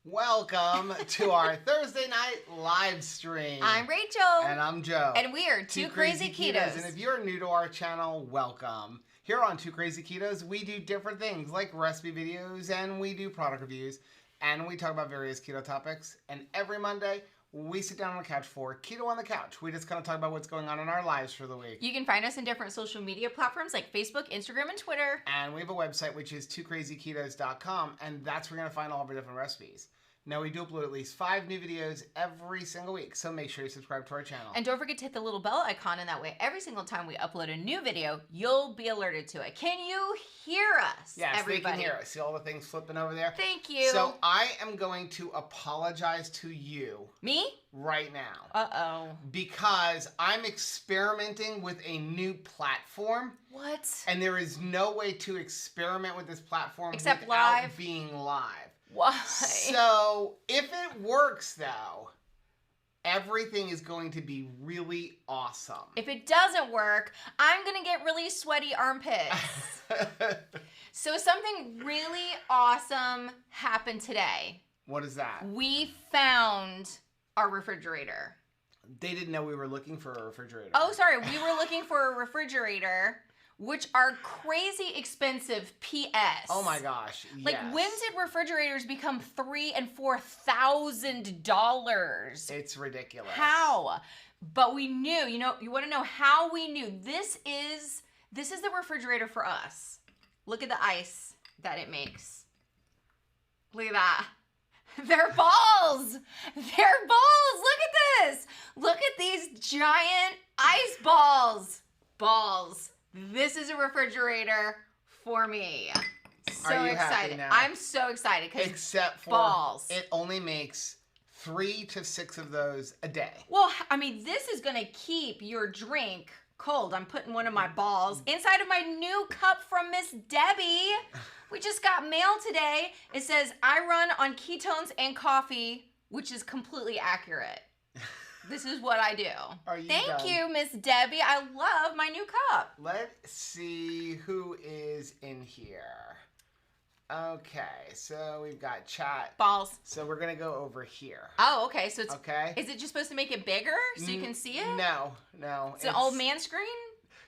Welcome to our Thursday night live stream. I'm Rachel. And I'm Joe. And we are Two Crazy Ketos. And if you're new to our channel, welcome. Here on Two Crazy Ketos, we do different things like recipe videos and we do product reviews. And we talk about various keto topics. And every Monday, we sit down on the couch for Keto on the Couch. We just kind of talk about what's going on in our lives for the week. You can find us in different social media platforms like Facebook, Instagram, and Twitter. And we have a website, which is twocrazyketos.com, and that's where you're going to find all of our different recipes. Now, we do upload at least 5 new videos every single week, so make sure you subscribe to our channel. And don't forget to hit the little bell icon, and that way every single time we upload a new video, you'll be alerted to it. Can you hear us, yes, everybody? They can hear us. See all the things flipping over there? Thank you. So I am going to apologize to you. Me? Right now. Uh-oh. Because I'm experimenting with a new platform. What? And there is no way to experiment with this platform except without live? Being live. Why? So, if it works, though, everything is going to be really awesome. If it doesn't work, I'm going to get really sweaty armpits. So, something really awesome happened today. What is that? We found our refrigerator. They didn't know we were looking for a refrigerator. Oh, sorry. We were looking for a refrigerator, which are crazy expensive. PS. Oh my gosh! Like, yes. when did refrigerators become $3,000 and $4,000? It's ridiculous. How? But we knew. You know, you want to know how we knew? This is the refrigerator for us. Look at the ice that it makes. Look at that. They're balls. They're balls. Look at this. Look at these giant ice balls. Balls. This is a refrigerator for me. So Are you excited. happy now? I'm so excited because except for balls. It only makes 3 to 6 of those a day. Well, I mean, this is going to keep your drink cold. I'm putting one of my balls inside of my new cup from Miss Debbie. We just got mail today. It says, I run on ketones and coffee, which is completely accurate. This is what I do. Thank you, Miss Debbie. I love my new cup. Let's see who is in here. Okay, so we've got chat. Balls. So we're going to go over here. Oh, okay. So it's, okay. Is it just supposed to make it bigger so you can see it? No. It's an old man screen?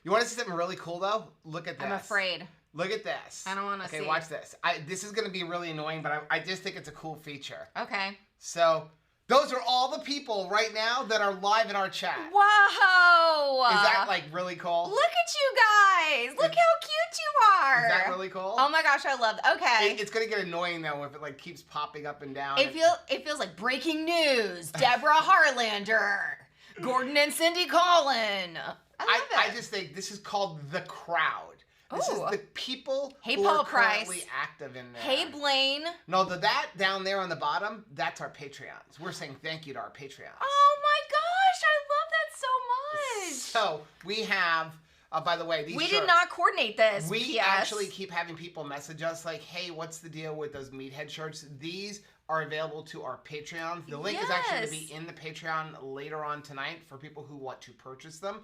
You want to see something really cool, though? Look at this. I'm afraid. Look at this. I don't want to see. Okay, watch this. This is going to be really annoying, but I just think it's a cool feature. Okay. So, those are all the people right now that are live in our chat. Whoa! Is that, like, really cool? Look at you guys! Look how cute you are! Is that really cool? Oh my gosh, I love it. Okay. It's going to get annoying, though, if it, like, keeps popping up and down. It feels like breaking news. Deborah Harlander. Gordon and Cindy Collin. I love it. I just think this is called The Crowd. This is the people who Paul are currently Price. active in there. Hey, Blaine. No, that down there on the bottom, that's our Patreons. We're saying thank you to our Patreons. Oh my gosh, I love that so much. So, we have, by the way, these We shirts, did not coordinate this. We actually keep having people message us like, hey, what's the deal with those meathead shirts? These are available to our Patreons. The link is actually going to be in the Patreon later on tonight for people who want to purchase them.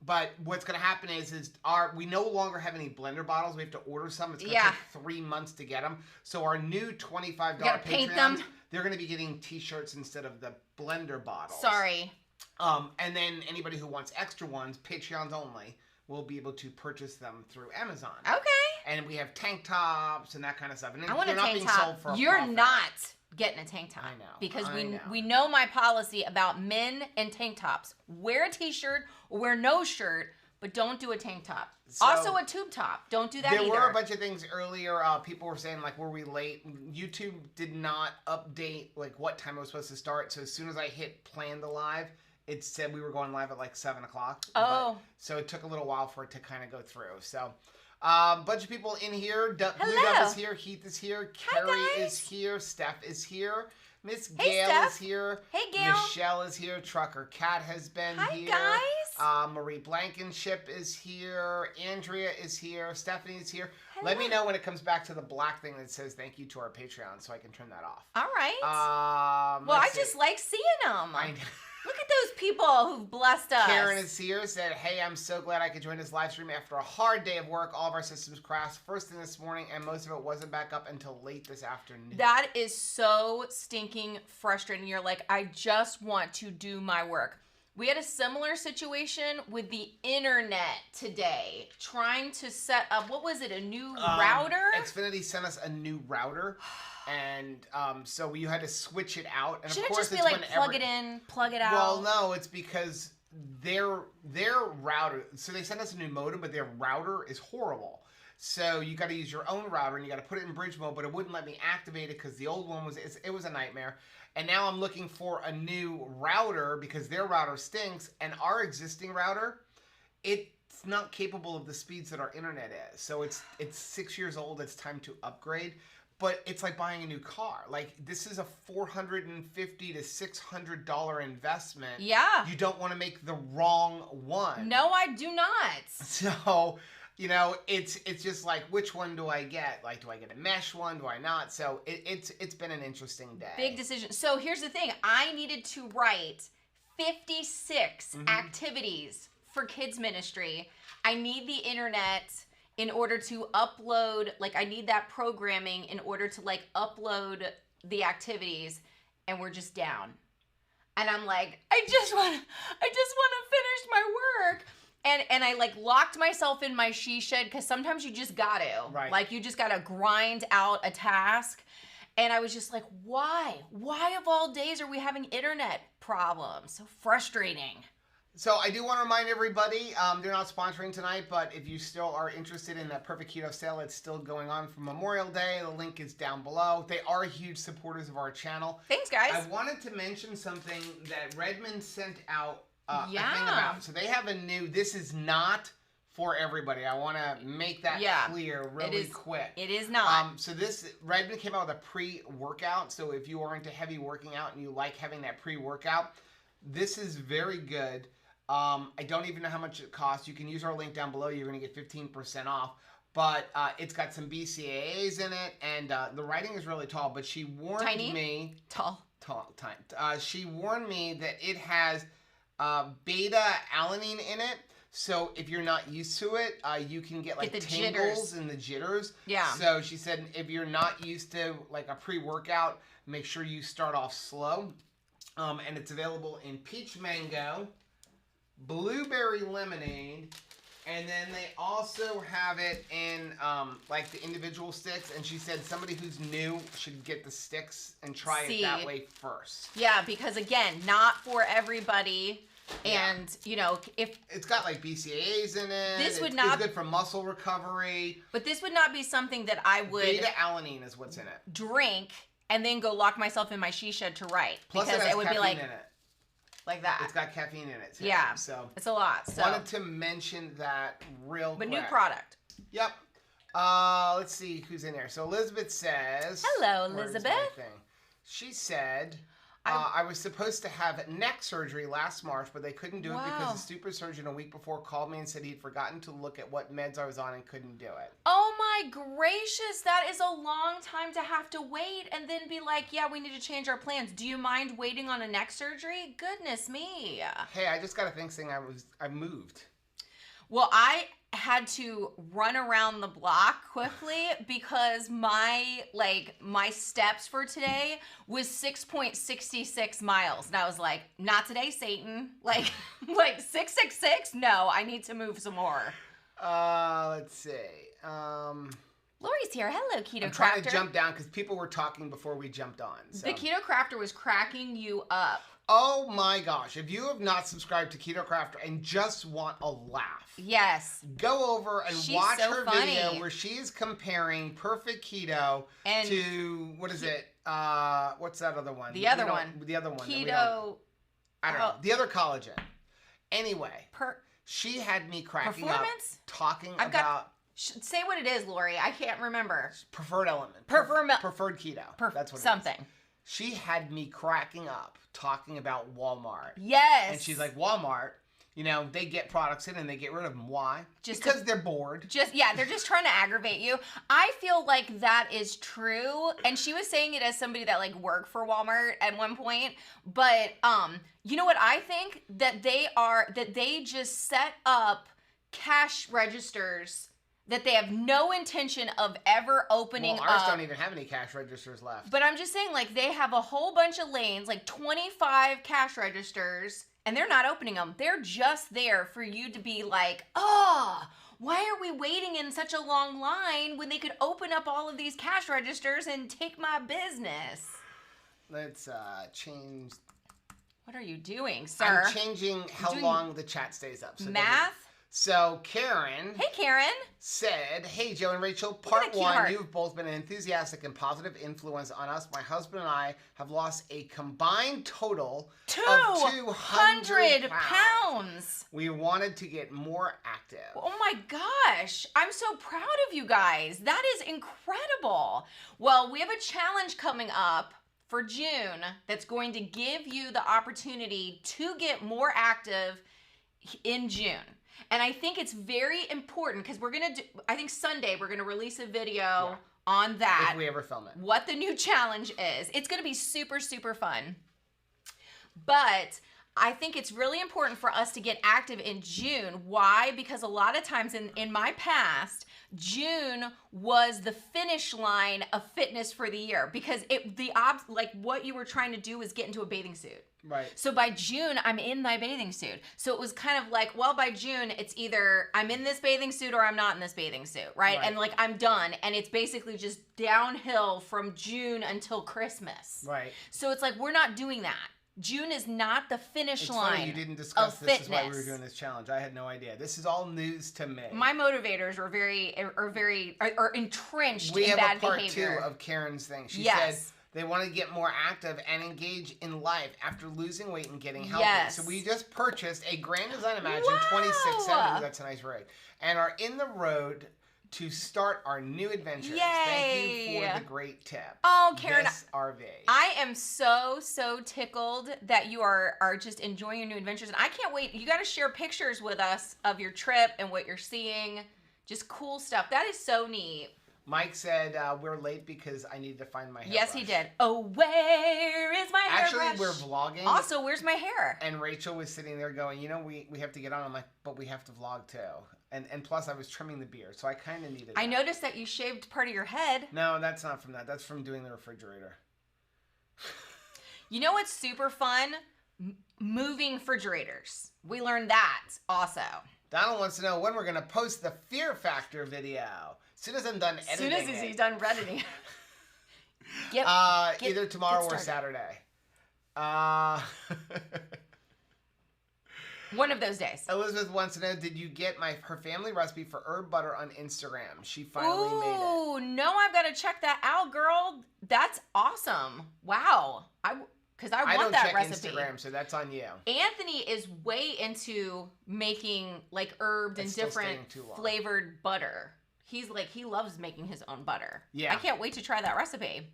But what's going to happen is we no longer have any blender bottles. We have to order some. It's going to take 3 months to get them. So our new $25 Patreons, they're going to be getting T-shirts instead of the blender bottles. Sorry. And then anybody who wants extra ones, Patreons only, will be able to purchase them through Amazon. Okay. And we have tank tops and that kind of stuff. And I want a tank top. You're not getting a tank top. I know. Because we know my policy about men and tank tops. Wear a t-shirt or wear no shirt, but don't do a tank top. So, also a tube top. Don't do that either. There were a bunch of things earlier. People were saying, like, were we late? YouTube did not update, like, what time it was supposed to start. So as soon as I hit plan the live, it said we were going live at like 7 o'clock. Oh. So it took a little while for it to kind of go through. So bunch of people in here. Blue Dove is here. Heath is here. Carrie is here. Steph is here. Miss Gail is here. Hey, Gail. Michelle is here. Trucker Cat has been here. Hi, guys. Marie Blankenship is here. Andrea is here. Stephanie is here. Hello. Let me know when it comes back to the black thing that says thank you to our Patreon so I can turn that off. All right. Well, I just like seeing them. Look at those people who've blessed us. Karen is here, said, hey, I'm so glad I could join this live stream after a hard day of work. All of our systems crashed first thing this morning, and most of it wasn't back up until late this afternoon. That is so stinking frustrating. You're like, I just want to do my work. We had a similar situation with the internet today, trying to set up, what was it, a new router? Xfinity sent us a new router, and so you had to switch it out. And Shouldn't of course, it just be like plug it in, plug it out? Well, no, it's because their router, so they sent us a new modem, but their router is horrible. So you got to use your own router, and you got to put it in bridge mode, but it wouldn't let me activate it because the old one it was a nightmare. And now I'm looking for a new router because their router stinks, and our existing router, it's not capable of the speeds that our internet is. So it's 6 years old. It's time to upgrade. But it's like buying a new car. Like, this is a $450 to $600 investment. Yeah. You don't want to make the wrong one. No, I do not. So, you know, it's just like, which one do I get? Like, do I get a mesh one? Do I not? So it's been an interesting day. Big decision. So here's the thing. I needed to write 56 activities for kids ministry. I need the internet in order to upload, like I need that programming in order to like upload the activities, and we're just down. And I'm like, I just want to finish my work. And I like locked myself in my she shed because sometimes you just got to. Right. Like you just got to grind out a task. And I was just like, why? Why of all days are we having internet problems? So frustrating. So I do want to remind everybody, they're not sponsoring tonight, but if you still are interested in that Perfect Keto sale, it's still going on for Memorial Day. The link is down below. They are huge supporters of our channel. Thanks, guys. I wanted to mention something that Redmond sent out a thing about. So they have a new, this is not for everybody. I want to make that clear really quick. It is not. So this, Redmond came out with a pre-workout. So if you are into heavy working out and you like having that pre-workout, this is very good. I don't even know how much it costs. You can use our link down below. You're going to get 15% off. But it's got some BCAAs in it, and the writing is really tall. But she warned me... Tall. Tiny. She warned me that it has beta-alanine in it. So if you're not used to it, you can get like tingles and the jitters. Yeah. So she said if you're not used to like a pre-workout, make sure you start off slow. And it's available in peach mango, blueberry lemonade, and then they also have it in like the individual sticks. And she said somebody who's new should get the sticks and try it that way first. Yeah, because again, not for everybody. And you know, if it's got like BCAAs in it, this would it's good for muscle recovery. But this would not be something that I would beta-alanine is what's in it. Drink and then go lock myself in my she shed to write. Plus because it has would caffeine be like in it. Like that. It's got caffeine in it too. Yeah. So it's a lot. So wanted to mention that real quick. But new product. Yep. Let's see who's in there. So Elizabeth says, hello, Elizabeth. She said, I was supposed to have neck surgery last March, but they couldn't do it because the stupid surgeon a week before called me and said he'd forgotten to look at what meds I was on and couldn't do it. Oh my gracious, that is a long time to have to wait and then be like, yeah, we need to change our plans. Do you mind waiting on a neck surgery? Goodness me. Hey, I just got a thing saying I moved. Well, I had to run around the block quickly because my steps for today was 6.66 miles. And I was like, not today, Satan. Like 666? No, I need to move some more. Let's see. Lori's here. Hello, Keto Crafter. I'm trying to jump down because people were talking before we jumped on. So. The Keto Crafter was cracking you up. Oh my gosh. If you have not subscribed to Keto Crafter and just want a laugh. Yes. Go over and watch her video where she is comparing Perfect Keto to, what is it? What's that other one? The other one. Keto. I don't know. The other collagen. Anyway. She had me cracking up talking about... Say what it is, Lori. I can't remember. Preferred element. Preferred keto. That's what it is. She had me cracking up talking about Walmart. Yes. And she's like, Walmart, You know, they get products in and they get rid of them. Why? Because they're bored. They're just trying to aggravate you. I feel like that is true. And she was saying it as somebody that like worked for Walmart at one point. But you know what I think? That they just set up cash registers that they have no intention of ever opening ours don't even have any cash registers left. But I'm just saying, like, they have a whole bunch of lanes, like 25 cash registers, and they're not opening them. They're just there for you to be like, oh, why are we waiting in such a long line when they could open up all of these cash registers and take my business? Let's change. What are you doing, sir? I'm changing how long the chat stays up. So math? So Karen. Hey, Karen. Said, hey, Joe and Rachel, part one, you've both been an enthusiastic and positive influence on us. My husband and I have lost a combined total of 200 pounds. We wanted to get more active. Oh my gosh. I'm so proud of you guys. That is incredible. Well, we have a challenge coming up for June that's going to give you the opportunity to get more active in June. And I think it's very important because we're going to do, I think Sunday we're going to release a video on that. If we ever film it. What the new challenge is. It's going to be super, super fun. But I think it's really important for us to get active in June. Why? Because a lot of times in my past, June was the finish line of fitness for the year because like what you were trying to do was get into a bathing suit. Right. So by June, I'm in my bathing suit. So it was kind of like, well, by June, it's either I'm in this bathing suit or I'm not in this bathing suit, right? And like I'm done. And it's basically just downhill from June until Christmas. Right. So it's like, we're not doing that. June is not the finish line. Funny you didn't discuss this. This is why we were doing this challenge. I had no idea. This is all news to me. My motivators are very entrenched in bad behavior. We have a part 2 of Karen's thing. She said they want to get more active and engage in life after losing weight and getting healthy. Yes. So we just purchased a Grand Design Imagine 2670. That's a nice rig. And are in the road to start our new adventures. Yay. Thank you for the great tip. Oh, Karen, this RV. I am so tickled that you are just enjoying your new adventures. And I can't wait. You got to share pictures with us of your trip and what you're seeing. Just cool stuff. That is so neat. Mike said we're late because I needed to find my hairbrush. Yes, he did. Oh, where is my hairbrush? Actually, we're vlogging. Also, where's my hair? And Rachel was sitting there going, you know, we have to get on. I'm like, but we have to vlog too. And plus, I was trimming the beard, so I kind of needed I noticed that you shaved part of your head. No, that's not from that. That's from doing the refrigerator. You know what's super fun? Moving refrigerators. We learned that also. Donald wants to know when we're going to post the Fear Factor video. As soon as I'm done editing As soon as he's done editing. Either tomorrow or Saturday. One of those days. Elizabeth wants to know, did you get her family recipe for herb butter on Instagram? She finally made it. Ooh, no, I've got to check that out, girl. That's awesome. Wow. Because I want that recipe. I don't check Instagram, so that's on you. Anthony is way into making like herbed and different flavored butter. He's like, he loves making his own butter. Yeah. I can't wait to try that recipe.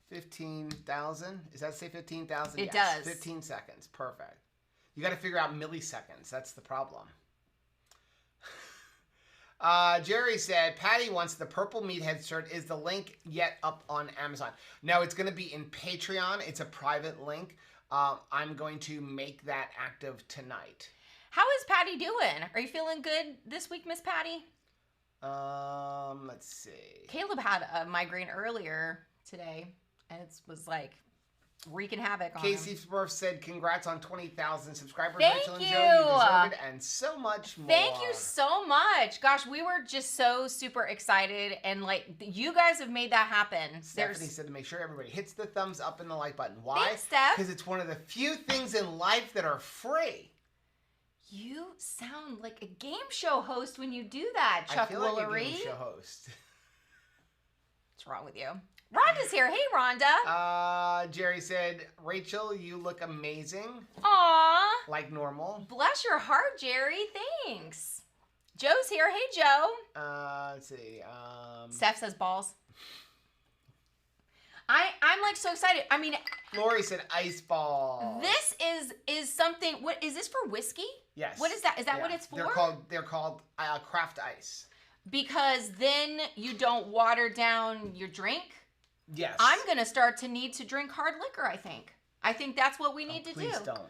15,000? Does that say 15,000? It does. 15 seconds. Perfect. You got to figure out milliseconds. That's the problem. Jerry said, Patty wants the purple meathead shirt. Is the link yet up on Amazon? No, it's going to be in Patreon. It's a private link. I'm going to make that active tonight. How is Patty doing? Are you feeling good this week, Miss Patty? Let's see. Caleb had a migraine earlier today, and it was like wreaking havoc on Casey him. Smurf said, congrats on 20,000 subscribers. Thank Rachel and you. Joe, you deserve it, and so much more. Thank you so much. Gosh, we were just so super excited, and like you guys have made that happen. Stephanie said to make sure everybody hits the thumbs up and the like button. Why? Thanks, Steph. Because it's one of the few things in life that are free. You sound like a game show host when you do that, Chuck Woolery. I feel like a game show host. What's wrong with you? Rhonda's here. Hey, Rhonda. Jerry said, Rachel, you look amazing. Aw. Like normal. Bless your heart, Jerry. Thanks. Joe's here. Hey, Joe. Let's see. Steph says balls. I'm like so excited. I mean, Lori said ice ball. this is something. What is this for? Whiskey? Yes. What is that? Is that what it's for? They're called craft ice. Because then you don't water down your drink. Yes. I'm gonna start to need to drink hard liquor. I think that's what we need to do. Please don't.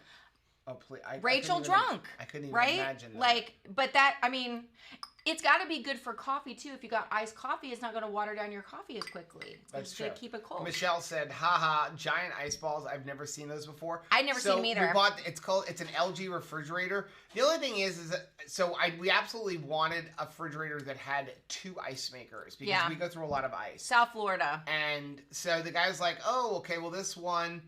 Oh, please. Rachel drunk. I couldn't even right? imagine that. Like, but that, I mean, it's got to be good for coffee too. If you got iced coffee, it's not going to water down your coffee as quickly. That's it's true. Keep it cold. Michelle said, haha, giant ice balls. I've never seen those before. I've never seen them either. We bought, it's an LG refrigerator. The only thing is that, we absolutely wanted a refrigerator that had 2 ice makers because we go through a lot of ice. South Florida. And so the guy was like, oh, okay, well this one,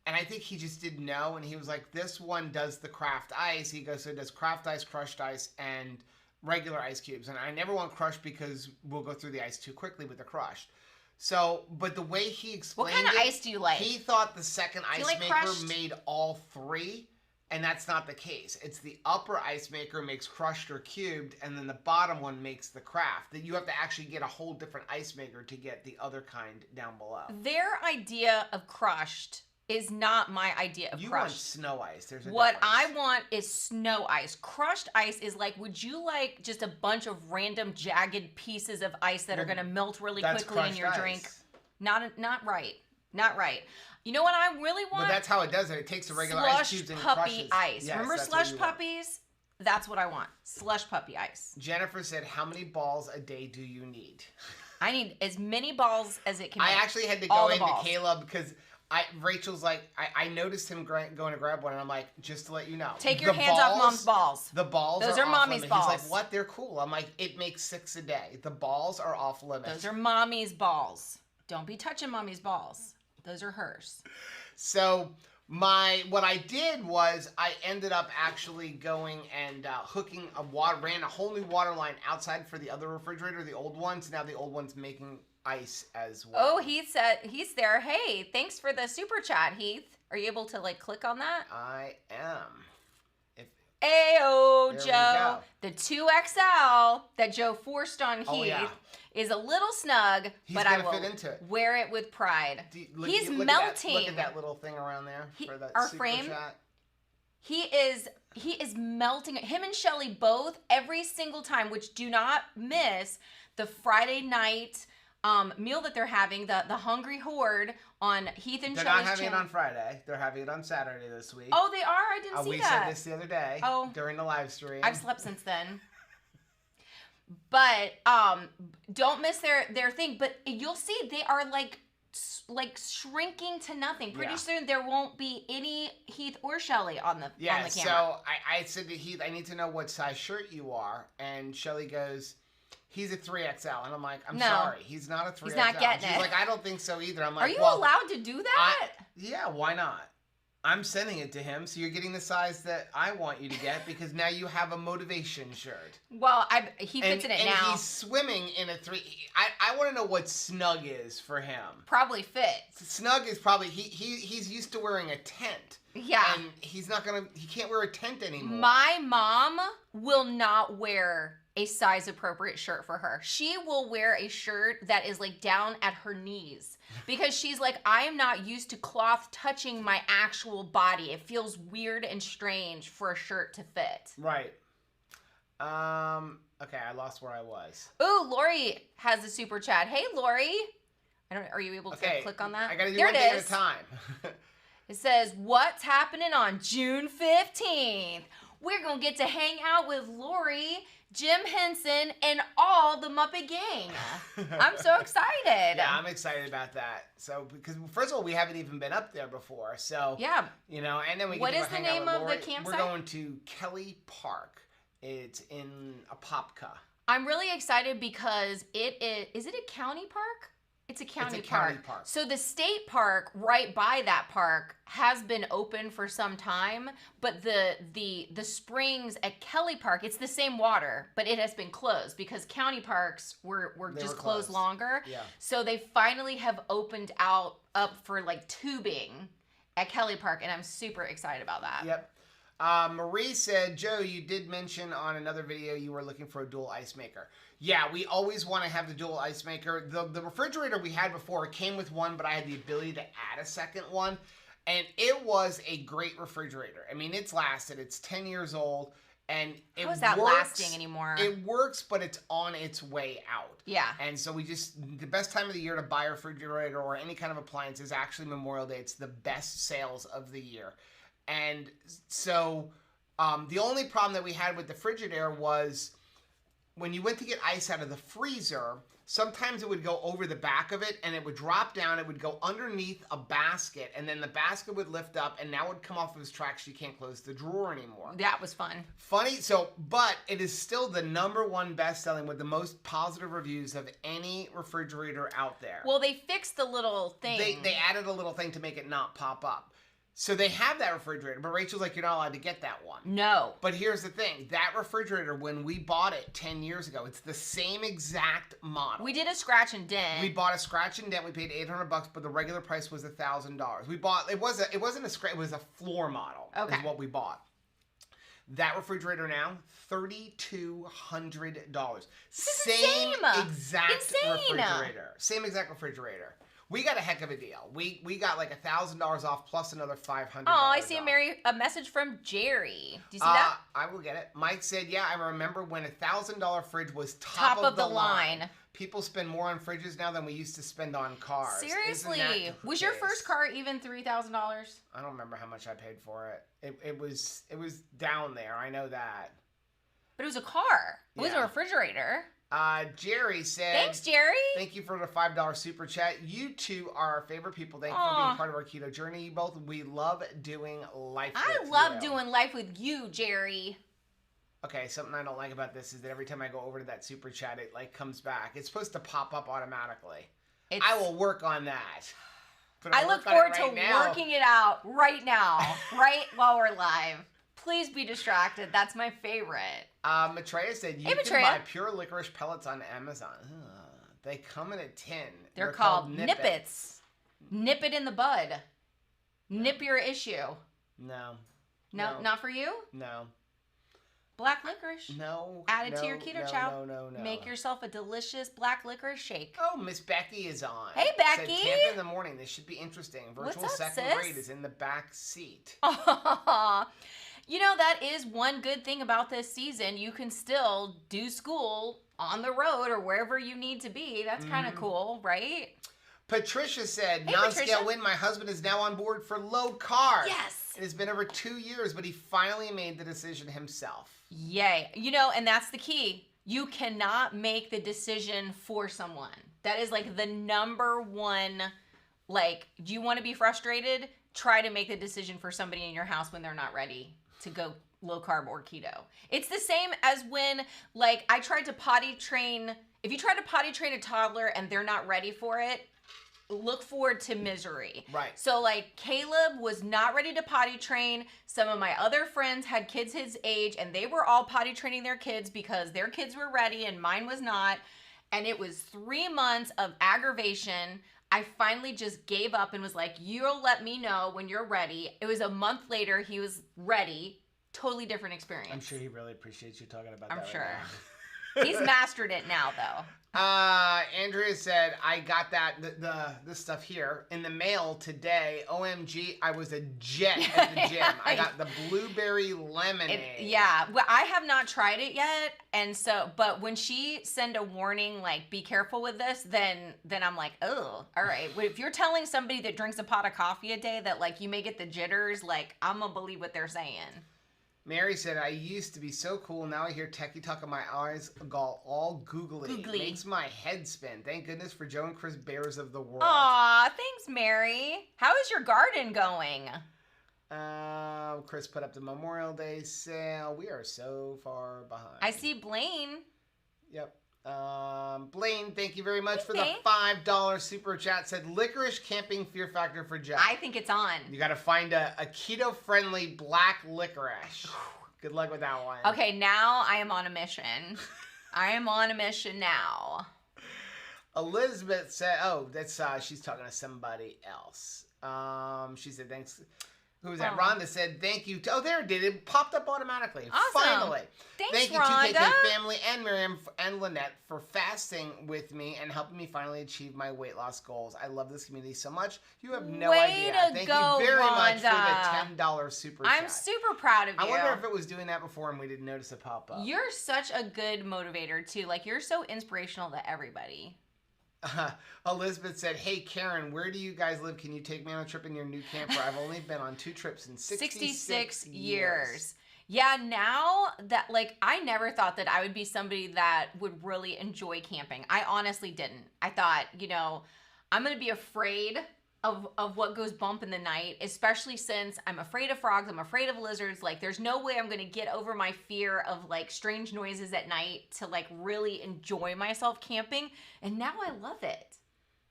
and I think he just didn't know, and he was like, this one does the craft ice. He goes, so it does craft ice, crushed ice, and regular ice cubes. And I never want crushed because we'll go through the ice too quickly with the crushed. So, but the way he explained what kind of ice do you like? He thought the second ice maker crushed? made all 3, and that's not the case. It's the upper ice maker makes crushed or cubed, and then the bottom one makes the craft. That you have to actually get a whole different ice maker to get the other kind down below. Their idea of crushed is not my idea of crushed. You want snow ice. There's a what difference. I want is snow ice. Crushed ice is like, would you like just a bunch of random jagged pieces of ice that are going to melt really quickly in your drink? Not right. Not right. You know what I really want? But that's how it does it. It takes the regular slush ice cubes and puppy crushes. ice. Yes, remember slush puppies? That's what I want. Slush puppy ice. Jennifer said, how many balls a day do you need? I need as many balls as it can make. I actually had to go into Caleb because Rachel's like, I noticed him going to grab one, and I'm like, just to let you know. Take your hands off mom's balls. The balls Those are mommy's balls. He's like, what? They're cool. I'm like, it makes 6 a day. The balls are off limits. Those are mommy's balls. Don't be touching mommy's balls. Those are hers. So what I did was I ended up actually going and ran a whole new water line outside for the other refrigerator, the old ones. Now the old one's making ice as well. Oh, he said he's there. Hey, thanks for the super chat, Heath. Are you able to like click on that? I am. Ayo, Joe. The 2XL that Joe forced on Heath is a little snug, but I will wear it with pride. He's melting. Look at that little thing around there for that our super frame. chat. He is melting. Him and Shelly both every single time, which do not miss the Friday night meal that they're having, the Hungry Horde on Heath and Shelly's They're not having channel. it on Friday. They're having it on Saturday this week. Oh, they are? I didn't see we that. said this the other day during the live stream. I've slept since then. But don't miss their thing. But you'll see they are like shrinking to nothing. Pretty soon there won't be any Heath or Shelly on the camera. So I said to Heath, I need to know what size shirt you are. And Shelly goes, he's a 3XL. And I'm like, I'm sorry. He's not a 3XL. He's not getting it. She's like, I don't think so either. I'm like, are you allowed to do that? Yeah, why not? I'm sending it to him, so you're getting the size that I want you to get because now you have a motivation shirt. Well, he fits in it now. And he's swimming in a 3. I want to know what snug is for him. Probably fits. Snug is probably he's used to wearing a tent. Yeah. And he can't wear a tent anymore. My mom will not wear a size appropriate shirt for her. She will wear a shirt that is like down at her knees because she's like, I am not used to cloth touching my actual body. It feels weird and strange for a shirt to fit. Right. Okay, I lost where I was. Ooh, Lori has a super chat. Hey, Lori. Are you able to click on that? I gotta do one thing at a time. It says, what's happening on June 15th? We're going to get to hang out with Lori, Jim Henson, and all the Muppet Gang. I'm so excited. Yeah, I'm excited about that. So, because first of all, we haven't even been up there before. So, yeah. And then we what get is to the hang name out with of Lori. the campsite? We're going to Kelly Park. It's in Apopka. I'm really excited because is it a county park? It's a county park. So the state park right by that park has been open for some time, but the springs at Kelly Park, it's the same water, but it has been closed because county parks were just closed longer. Yeah. So they finally have opened up for like tubing at Kelly Park, and I'm super excited about that. Yep. Marie said, Joe, you did mention on another video you were looking for a dual ice maker. Yeah, we always want to have the dual ice maker. The refrigerator we had before came with one, but I had the ability to add a second one. And it was a great refrigerator. I mean, it's lasted. It's 10 years old. And it How is that works, lasting anymore? It works, but it's on its way out. Yeah. And so the best time of the year to buy a refrigerator or any kind of appliance is actually Memorial Day. It's the best sales of the year. And so the only problem that we had with the Frigidaire was when you went to get ice out of the freezer, sometimes it would go over the back of it and it would drop down. It would go underneath a basket and then the basket would lift up and now it would come off of its track so you can't close the drawer anymore. That was fun. Funny. But it is still the #1 best-selling with the most positive reviews of any refrigerator out there. Well, they fixed the little thing. They added a little thing to make it not pop up. So they have that refrigerator, but Rachel's like, you're not allowed to get that one. No. But here's the thing. That refrigerator, when we bought it 10 years ago, it's the same exact model. We did a scratch and dent. We bought a scratch and dent. We paid $800, but the regular price was $1,000. We bought, it wasn't a scratch, it was a floor model. Okay. Is what we bought. That refrigerator now, $3,200. Same exact refrigerator. Same exact refrigerator. We got a heck of a deal. We got like $1,000 off plus another $500. Oh, I see a message from Jerry. Do you see that? I will get it. Mike said, yeah, I remember when $1,000 fridge was top of the line. People spend more on fridges now than we used to spend on cars. Seriously. Was your first car even $3,000? I don't remember how much I paid for it. It was down there. I know that. But it was a car. It wasn't a refrigerator. Jerry said, thanks, Jerry. Thank you for the $5 super chat. You two are our favorite people. Thank you for being part of our keto journey. You both, we love doing life with you. I love doing life with you, Jerry. Okay, something I don't like about this is that every time I go over to that super chat, it like comes back. It's supposed to pop up automatically. I will work on that. I look forward to working it out right now, right while we're live. Please be distracted. That's my favorite. Maitreya said you can buy pure licorice pellets on Amazon. They come in a tin. They're called Nippets. Nip it in the bud. Nip your issue. No. No, not for you? No. Black licorice. No. Add it to your keto chow. No. Make yourself a delicious black licorice shake. Oh, Miss Becky is on. Hey, Becky. Said Tampa in the morning. This should be interesting. Virtual What's up, second sis? grade is in the back seat. You know, that is one good thing about this season. You can still do school on the road or wherever you need to be. That's kind of cool, right? Patricia said, non-scale win, my husband is now on board for low carb. Yes. It has been over 2 years, but he finally made the decision himself. Yay. You know, and that's the key. You cannot make the decision for someone. That is like the #1, like, do you want to be frustrated? Try to make the decision for somebody in your house when they're not ready to go low carb or keto. It's the same as when, like, I tried to potty train. If you try to potty train a toddler and they're not ready for it, look forward to misery. Right. So, like, Caleb was not ready to potty train. Some of my other friends had kids his age, and they were all potty training their kids because their kids were ready and mine was not. And it was 3 months of aggravation. I finally just gave up and was like, you'll let me know when you're ready. It was a month later, he was ready. Totally different experience. I'm sure he really appreciates you talking about that. I'm sure. He's mastered it now, though. Andrea said, I got that, this stuff here in the mail today. OMG, I was a jet at the gym. I got the blueberry lemonade. Well, I have not tried it yet. And so, but when she send a warning, like, be careful with this, then I'm like, oh, all right. If you're telling somebody that drinks a pot of coffee a day that, like, you may get the jitters, like, I'm gonna believe what they're saying. Mary said, I used to be so cool. Now I hear techie talk and my eyes go all googly. Makes my head spin. Thank goodness for Joe and Chris Bears of the world. Aw, thanks, Mary. How is your garden going? Chris put up the Memorial Day sale. We are so far behind. I see Blaine. Yep. Blaine, thank you very much for the $5 super chat. Said licorice camping fear factor for Jeff. I think it's on. You got to find a keto-friendly black licorice. Good luck with that one. Okay, now I am on a mission. I am on a mission now. Elizabeth said, oh, that's she's talking to somebody else. She said, thanks. Who was that? Rhonda said, thank you. Oh, there it did. It popped up automatically. Awesome. Finally. Thanks, thank you Rhonda. to KK family and Miriam and Lynette for fasting with me and helping me finally achieve my weight loss goals. I love this community so much. You have no idea. Thank you very much for the $10 super chat. I'm super proud of you. I wonder if it was doing that before and we didn't notice it pop up. You're such a good motivator, too. Like, you're so inspirational to everybody. Elizabeth said, hey, Karen, where do you guys live? Can you take me on a trip in your new camper? I've only been on 2 trips in 66 years. Yeah, now that, like, I never thought that I would be somebody that would really enjoy camping. I honestly didn't. I thought, you know, I'm going to be afraid of what goes bump in the night, especially since I'm afraid of frogs, I'm afraid of lizards. Like, there's no way I'm going to get over my fear of, like, strange noises at night to, like, really enjoy myself camping. And now I love it.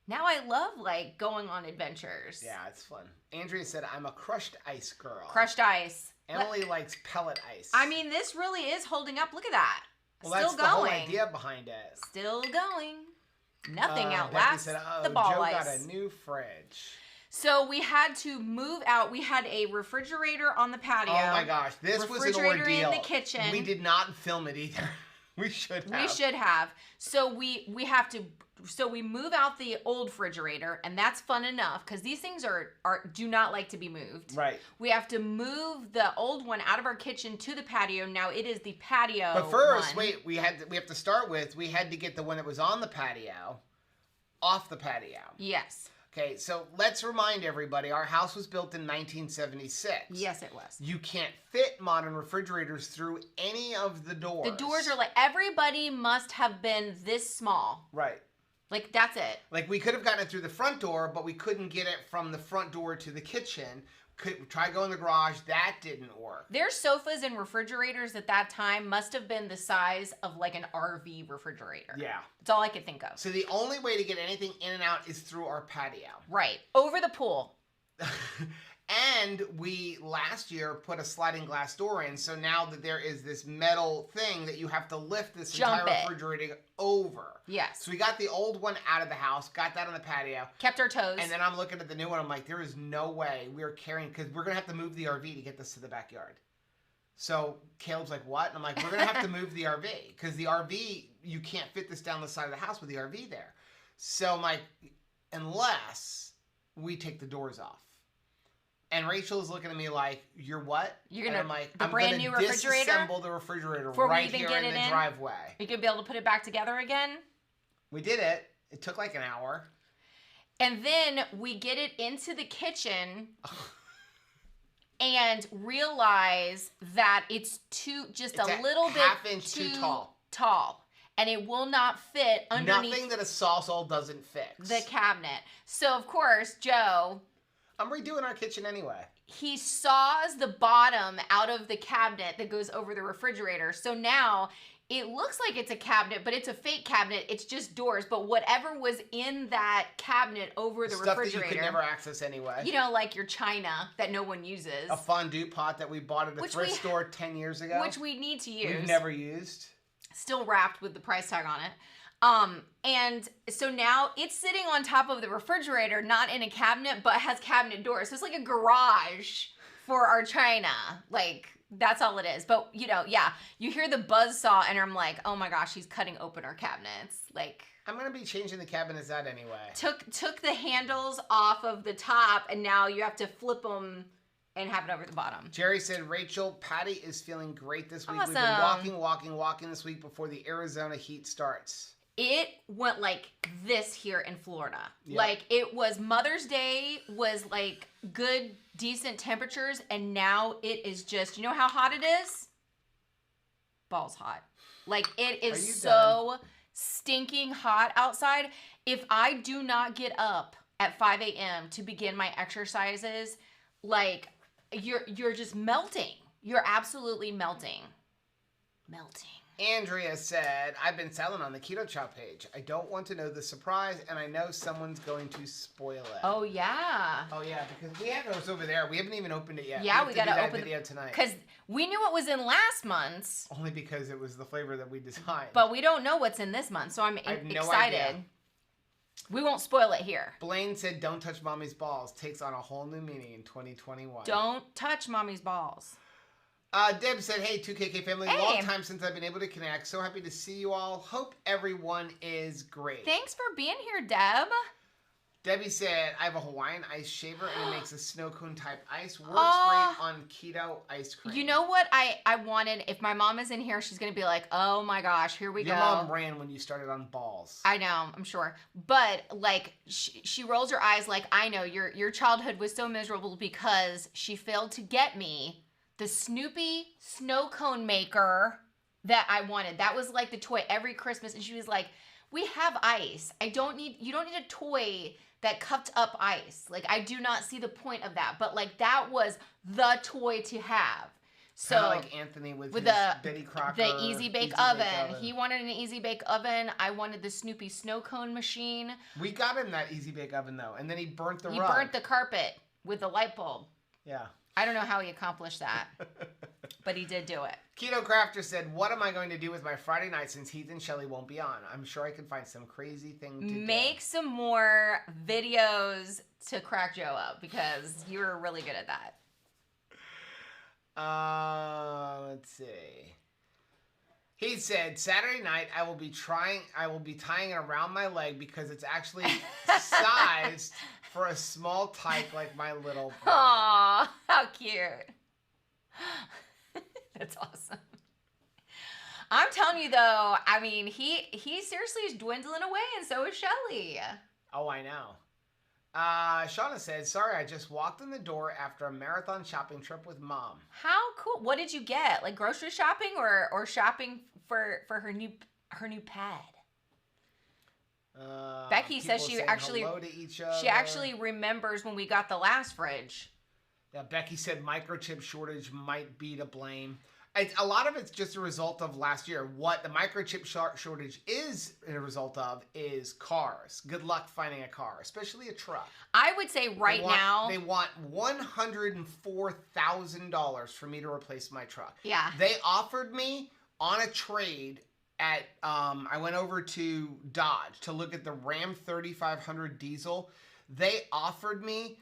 Now I love, like, going on adventures. Yeah, it's fun. Andrea said, I'm a crushed ice girl. Crushed ice. Emily likes pellet ice. I mean, this really is holding up. Look at that. Well, Still that's going. the whole idea behind it. Still going. Nothing outlasts Becky said, the ball Joe ice. got a new fridge. So we had to move out. We had a refrigerator on the patio. Oh my gosh, this was an ordeal. Refrigerator in the kitchen. We did not film it either. We should have. We should have. So we have to. So we move out the old refrigerator, and that's fun enough because these things do not like to be moved. Right. We have to move the old one out of our kitchen to the patio. Now it is the patio. But first, wait, we have to start with. We had to get the one that was on the patio off the patio. Yes. Okay, so let's remind everybody, our house was built in 1976. Yes, it was. You can't fit modern refrigerators through any of the doors. The doors are like, everybody must have been this small. Right. Like, that's it. Like, we could have gotten it through the front door, but we couldn't get it from the front door to the kitchen. Try go in the garage. That didn't work. Their sofas and refrigerators at that time must have been the size of, like, an RV refrigerator. Yeah. That's all I could think of. So the only way to get anything in and out is through our patio. Right. Over the pool. And we, last year, put a sliding glass door in, so now that there is this metal thing that you have to lift this entire refrigerator over. Yes. So we got the old one out of the house, got that on the patio. Kept our toes. And then I'm looking at the new one, I'm like, there is no way we are carrying, because we're going to have to move the RV to get this to the backyard. So Caleb's like, what? And I'm like, we're going to have to move the RV, because the RV, you can't fit this down the side of the house with the RV there. So I'm like, unless we take the doors off. And Rachel is looking at me like, "You're what?" You're gonna I'm like, the brand new refrigerator. Disassemble the refrigerator Before right we even here get in it the driveway. You could be able to put it back together again. We did it. It took like an hour. And then we get it into the kitchen and realize that it's just a little bit half-inch too tall. And it will not fit underneath. Nothing that a Sawzall doesn't fix. The cabinet. So, of course, Joe... I'm redoing our kitchen anyway. He saws the bottom out of the cabinet that goes over the refrigerator. So now it looks like it's a cabinet, but it's a fake cabinet. It's just doors. But whatever was in that cabinet over the refrigerator. Stuff that you could never access anyway. You know, like your china that no one uses. A fondue pot that we bought at a thrift store 10 years ago. Which we need to use. We've never used. Still wrapped with the price tag on it. And so now it's sitting on top of the refrigerator, not in a cabinet, but has cabinet doors. So it's like a garage for our china. Like, that's all it is. But, you know, yeah, you hear the buzz saw and I'm like, oh my gosh, he's cutting open our cabinets. Like, I'm going to be changing the cabinets out anyway. Took the handles off of the top and now you have to flip them and have it over the bottom. Jerry said, Rachel, Patty is feeling great this week. Awesome. We've been walking this week before the Arizona heat starts. It went like this here in Florida. Yeah. Like, it was Mother's Day was like good, decent temperatures, and now it is just, you know how hot it is? Balls hot. Like, it is so stinking hot outside. If I do not get up at 5 a.m. to begin my exercises, like, you're just melting. You're absolutely melting. Melting. Andrea said, I've been selling on the Keto Chow page. I don't want to know the surprise, and I know someone's going to spoil it. Oh, yeah. Oh, yeah, because we have those over there. We haven't even opened it yet. Yeah, we got to open that video tonight. Because we knew what was in last month's. Only because it was the flavor that we designed. But we don't know what's in this month, so I'm excited. Idea. We won't spoil it here. Blaine said, "Don't touch mommy's balls." Takes on a whole new meaning in 2021. Don't touch mommy's balls. Deb said, "Hey, 2KK family. Hey. Long time since I've been able to connect. So happy to see you all. Hope everyone is great." Thanks for being here, Deb. Debbie said, "I have a Hawaiian ice shaver and it makes a snow cone type ice. Works great on keto ice cream." You know what I wanted? If my mom is in here, she's going to be like, oh my gosh, here we go. Your mom ran when you started on balls. I know, I'm sure. But like she rolls her eyes like, I know, your childhood was so miserable because she failed to get me the Snoopy snow cone maker that I wanted. That was like the toy every Christmas. And she was like, we have ice. You don't need a toy that cupped up ice. Like, I do not see the point of that. But like, that was the toy to have. So kinda like Anthony with his Betty Crocker. The Easy Bake Oven. He wanted an Easy Bake Oven. I wanted the Snoopy snow cone machine. We got him that Easy Bake Oven though. And then he burnt the rug. He burnt the carpet with the light bulb. Yeah. I don't know how he accomplished that, but he did do it. Keto Crafter said, "What am I going to do with my Friday night since Heath and Shelly won't be on? I'm sure I can find some crazy thing to do." Make some more videos to crack Joe up because you were really good at that. Let's see. He said, "Saturday night I will be tying it around my leg because it's actually sized for a small tyke like my little brother." Aw, how cute. That's awesome. I'm telling you though, I mean, he seriously is dwindling away and so is Shelly. Oh, I know. Shauna said, "Sorry, I just walked in the door after a marathon shopping trip with mom." How cool. What did you get? Like grocery shopping or shopping for her new pad? Becky says she actually remembers when we got the last fridge. Yeah, Becky said microchip shortage might be to blame. A lot of it's just a result of last year. What the microchip shortage is a result of is cars. Good luck finding a car, especially a truck. I would say now they want $104,000 for me to replace my truck. Yeah. They offered me on a trade at I went over to Dodge to look at the Ram 3500 diesel. They offered me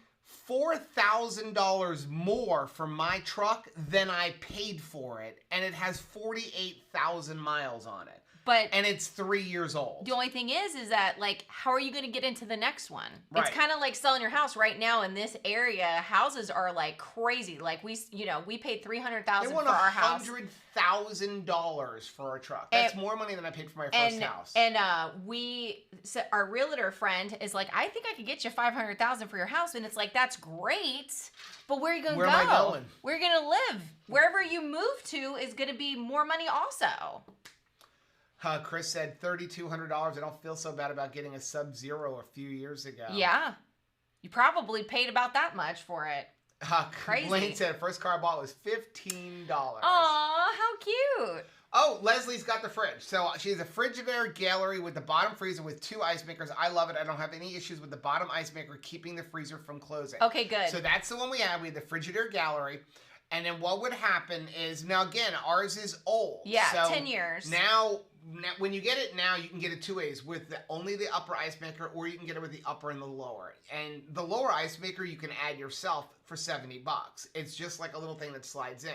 $4,000 more for my truck than I paid for it, and it has 48,000 miles on it. And it's 3 years old. The only thing is that, like, how are you going to get into the next one? Right. It's kind of like selling your house right now in this area. Houses are like crazy. Like we paid $300,000 for our house. $100,000 for our truck. That's more money than I paid for my first house. And our realtor friend is like, I think I could get you $500,000 for your house, and it's like, that's great. But where are you going to go? Where am I going? Where are you going to live? Wherever you move to is going to be more money also. Chris said $3,200. I don't feel so bad about getting a Sub-Zero a few years ago. Yeah. You probably paid about that much for it. Crazy. Blaine said first car I bought was $15. Aw, how cute. Oh, Leslie's got the fridge. So she has a Frigidaire gallery with the bottom freezer with 2 ice makers. I love it. I don't have any issues with the bottom ice maker keeping the freezer from closing. Okay, good. So that's the one we have. We have the Frigidaire gallery. And then what would happen is, now again, ours is old. Yeah, so 10 years. Now, when you get it now, you can get it 2 ways, with only the upper ice maker, or you can get it with the upper and the lower. And the lower ice maker you can add yourself for $70. It's just like a little thing that slides in.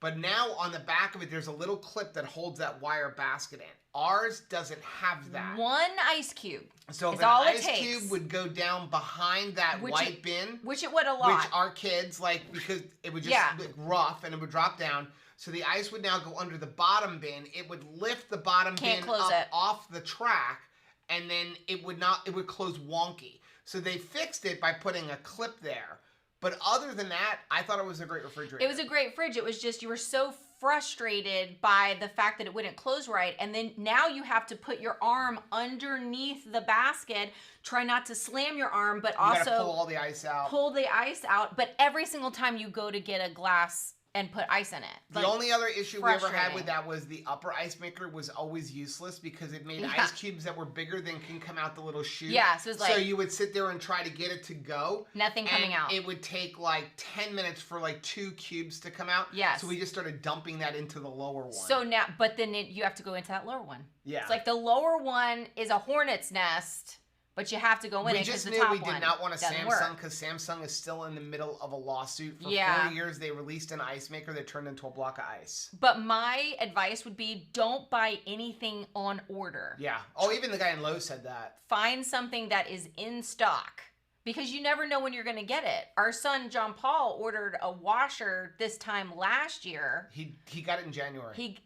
But now on the back of it, there's a little clip that holds that wire basket in. Ours doesn't have that. 1 ice cube. So if an ice cube would go down behind that white bin. Which it would a lot. Which our kids, like, because it would just look rough and it would drop down. So the ice would now go under the bottom bin. It would lift the bottom bin up off the track, and then it would close wonky. So they fixed it by putting a clip there. But other than that, I thought it was a great refrigerator. It was a great fridge. It was just, you were so frustrated by the fact that it wouldn't close right. And then now you have to put your arm underneath the basket. Try not to slam your arm, but also pull all the ice out. Pull the ice out. But every single time you go to get a glass and put ice in it. The only other issue we ever had with that was the upper ice maker was always useless because it made ice cubes that were bigger than can come out the little chute. Yeah, so it's like, so you would sit there and try to get it to go. Nothing coming out. It would take like 10 minutes for like 2 cubes to come out. Yes. So we just started dumping that into the lower one. So now, but then you have to go into that lower one. Yeah. It's like the lower one is a hornet's nest But you have to go in we it because just the knew top we did one not want a doesn't Samsung work. because Samsung is still in the middle of a lawsuit. For 4 years, they released an ice maker that turned into a block of ice. But my advice would be don't buy anything on order. Yeah. Oh, even the guy in Lowe's said that. Find something that is in stock because you never know when you're going to get it. Our son, John Paul, ordered a washer this time last year. He got it in January. He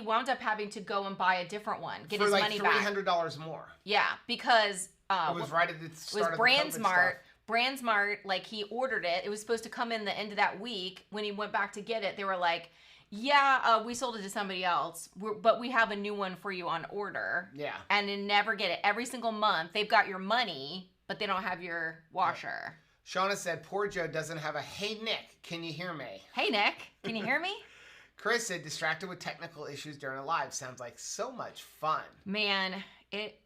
wound up having to go and buy a different one, get for his like money back. $300 more. Yeah, because it was right at the start of the Brand COVID Smart. stuff. Brand Smart, like he ordered it. It was supposed to come in the end of that week. When he went back to get it, they were like, yeah, we sold it to somebody else, but we have a new one for you on order. Yeah. And then never get it. Every single month, they've got your money, but they don't have your washer. Yeah. Shauna said, poor Joe doesn't have a, hey, Nick, can you hear me? Hey, Nick, can you hear me? Chris said, distracted with technical issues during a live. Sounds like so much fun. Man, it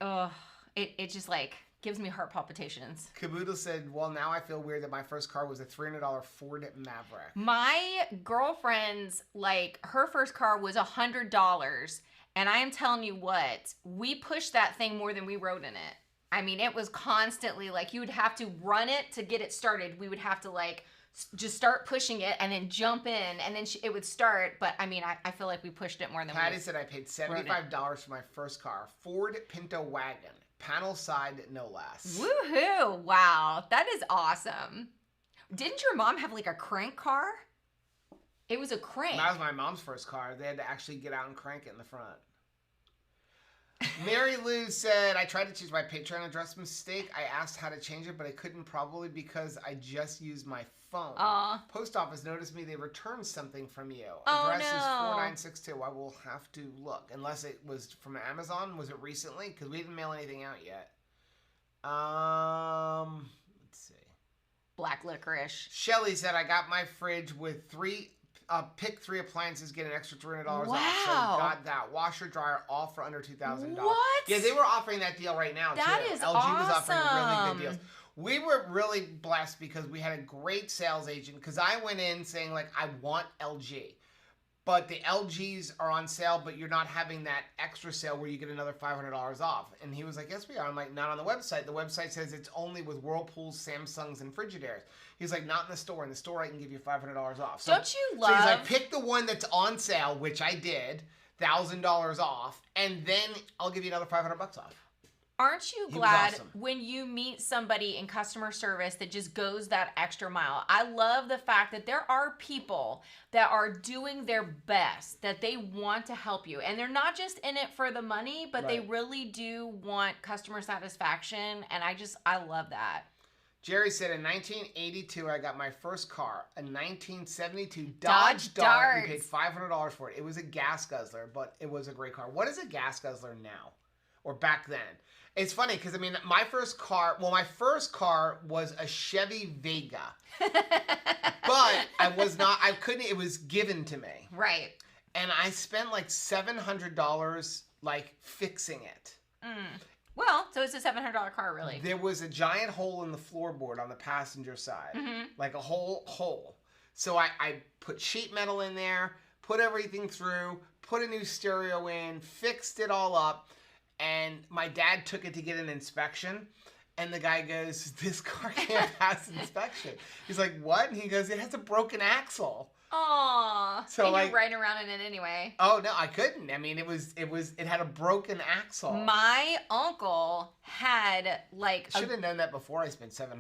just like gives me heart palpitations. Caboodle said, well, now I feel weird that my first car was a $300 Ford Maverick. My girlfriend's, like, her first car was $100. And I am telling you what, we pushed that thing more than we rode in it. I mean, it was constantly like you would have to run it to get it started. We would have to like just start pushing it and then jump in and then it would start. But I mean, I feel like we pushed it more than Patty said I paid $75 for my first car, Ford Pinto wagon, panel side, no less. Woohoo! Wow, that is awesome. Didn't your mom have like a crank car? It was a crank. That was my mom's first car. They had to actually get out and crank it in the front. Mary Lou said, I tried to change my Patreon address mistake. I asked how to change it, but I couldn't probably because I just used my phone. Post office noticed me. They returned something from you. Address is 4962. I will have to look. Unless it was from Amazon. Was it recently? Because we didn't mail anything out yet. Let's see. Black licorice. Shelly said, I got my fridge with pick 3 appliances, get an extra $300 off. So got that washer, dryer, all for under $2,000. What? Yeah, they were offering that deal right now, that too. Is LG awesome. was offering really good deals. We were really blessed because we had a great sales agent. Because I went in saying, like, I want LG. But the LGs are on sale, but you're not having that extra sale where you get another $500 off. And he was like, yes, we are. I'm like, not on the website. The website says it's only with Whirlpools, Samsungs, and Frigidairs. He's like, not in the store. In the store, I can give you $500 off. So, don't you love... So he's like, pick the one that's on sale, which I did, $1,000 off, and then I'll give you another $500 off. Aren't you glad when you meet somebody in customer service that just goes that extra mile? I love the fact that there are people that are doing their best, that they want to help you. And they're not just in it for the money, but they really do want customer satisfaction. And I love that. Jerry said, in 1982, I got my first car, a 1972 Dodge Dart. We paid $500 for it. It was a gas guzzler, but it was a great car. What is a gas guzzler now? Or back then? It's funny because, I mean, my first car was a Chevy Vega. But it was given to me. Right. And I spent like $700 like fixing it. Well, so it's a $700 car, really. There was a giant hole in the floorboard on the passenger side. Like a whole hole. So I put sheet metal in there, put everything through, put a new stereo in, fixed it all up. And my dad took it to get an inspection. And the guy goes, this car can't pass inspection. He's like, what? And he goes, it has a broken axle. Aww. So and like, you're riding around in it anyway. Oh no, I couldn't. I mean, it had a broken axle. My uncle had like I should have known that before I spent $700.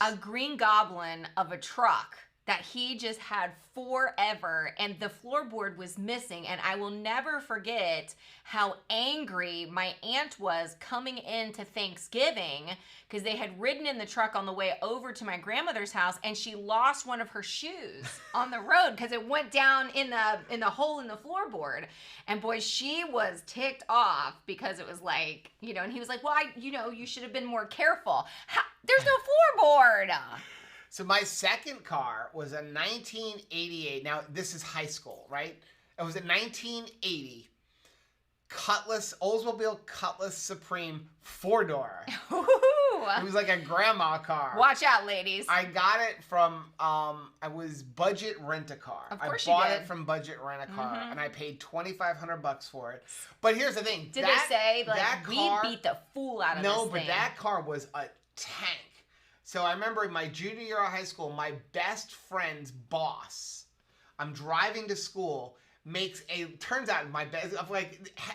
A green goblin of a truck that he just had forever, and the floorboard was missing. And I will never forget how angry my aunt was coming into Thanksgiving because they had ridden in the truck on the way over to my grandmother's house, and she lost one of her shoes on the road because it went down in the hole in the floorboard. And boy, she was ticked off because it was like, and he was like, well, you should have been more careful. There's no floorboard. So my second car was a 1988. Now, this is high school, right? It was a 1980 Oldsmobile Cutlass Supreme 4-door. It was like a grandma car. Watch out, ladies. I got it from, I was Budget Rent-A-Car. Of course I bought you did. it from Budget Rent-A-Car, and I paid $2,500 for it. But here's the thing. Did they say, like, we beat the fool out of this thing? No, but that car was a tank. So I remember in my junior year of high school, my best friend's boss, I'm driving to school, turns out my best,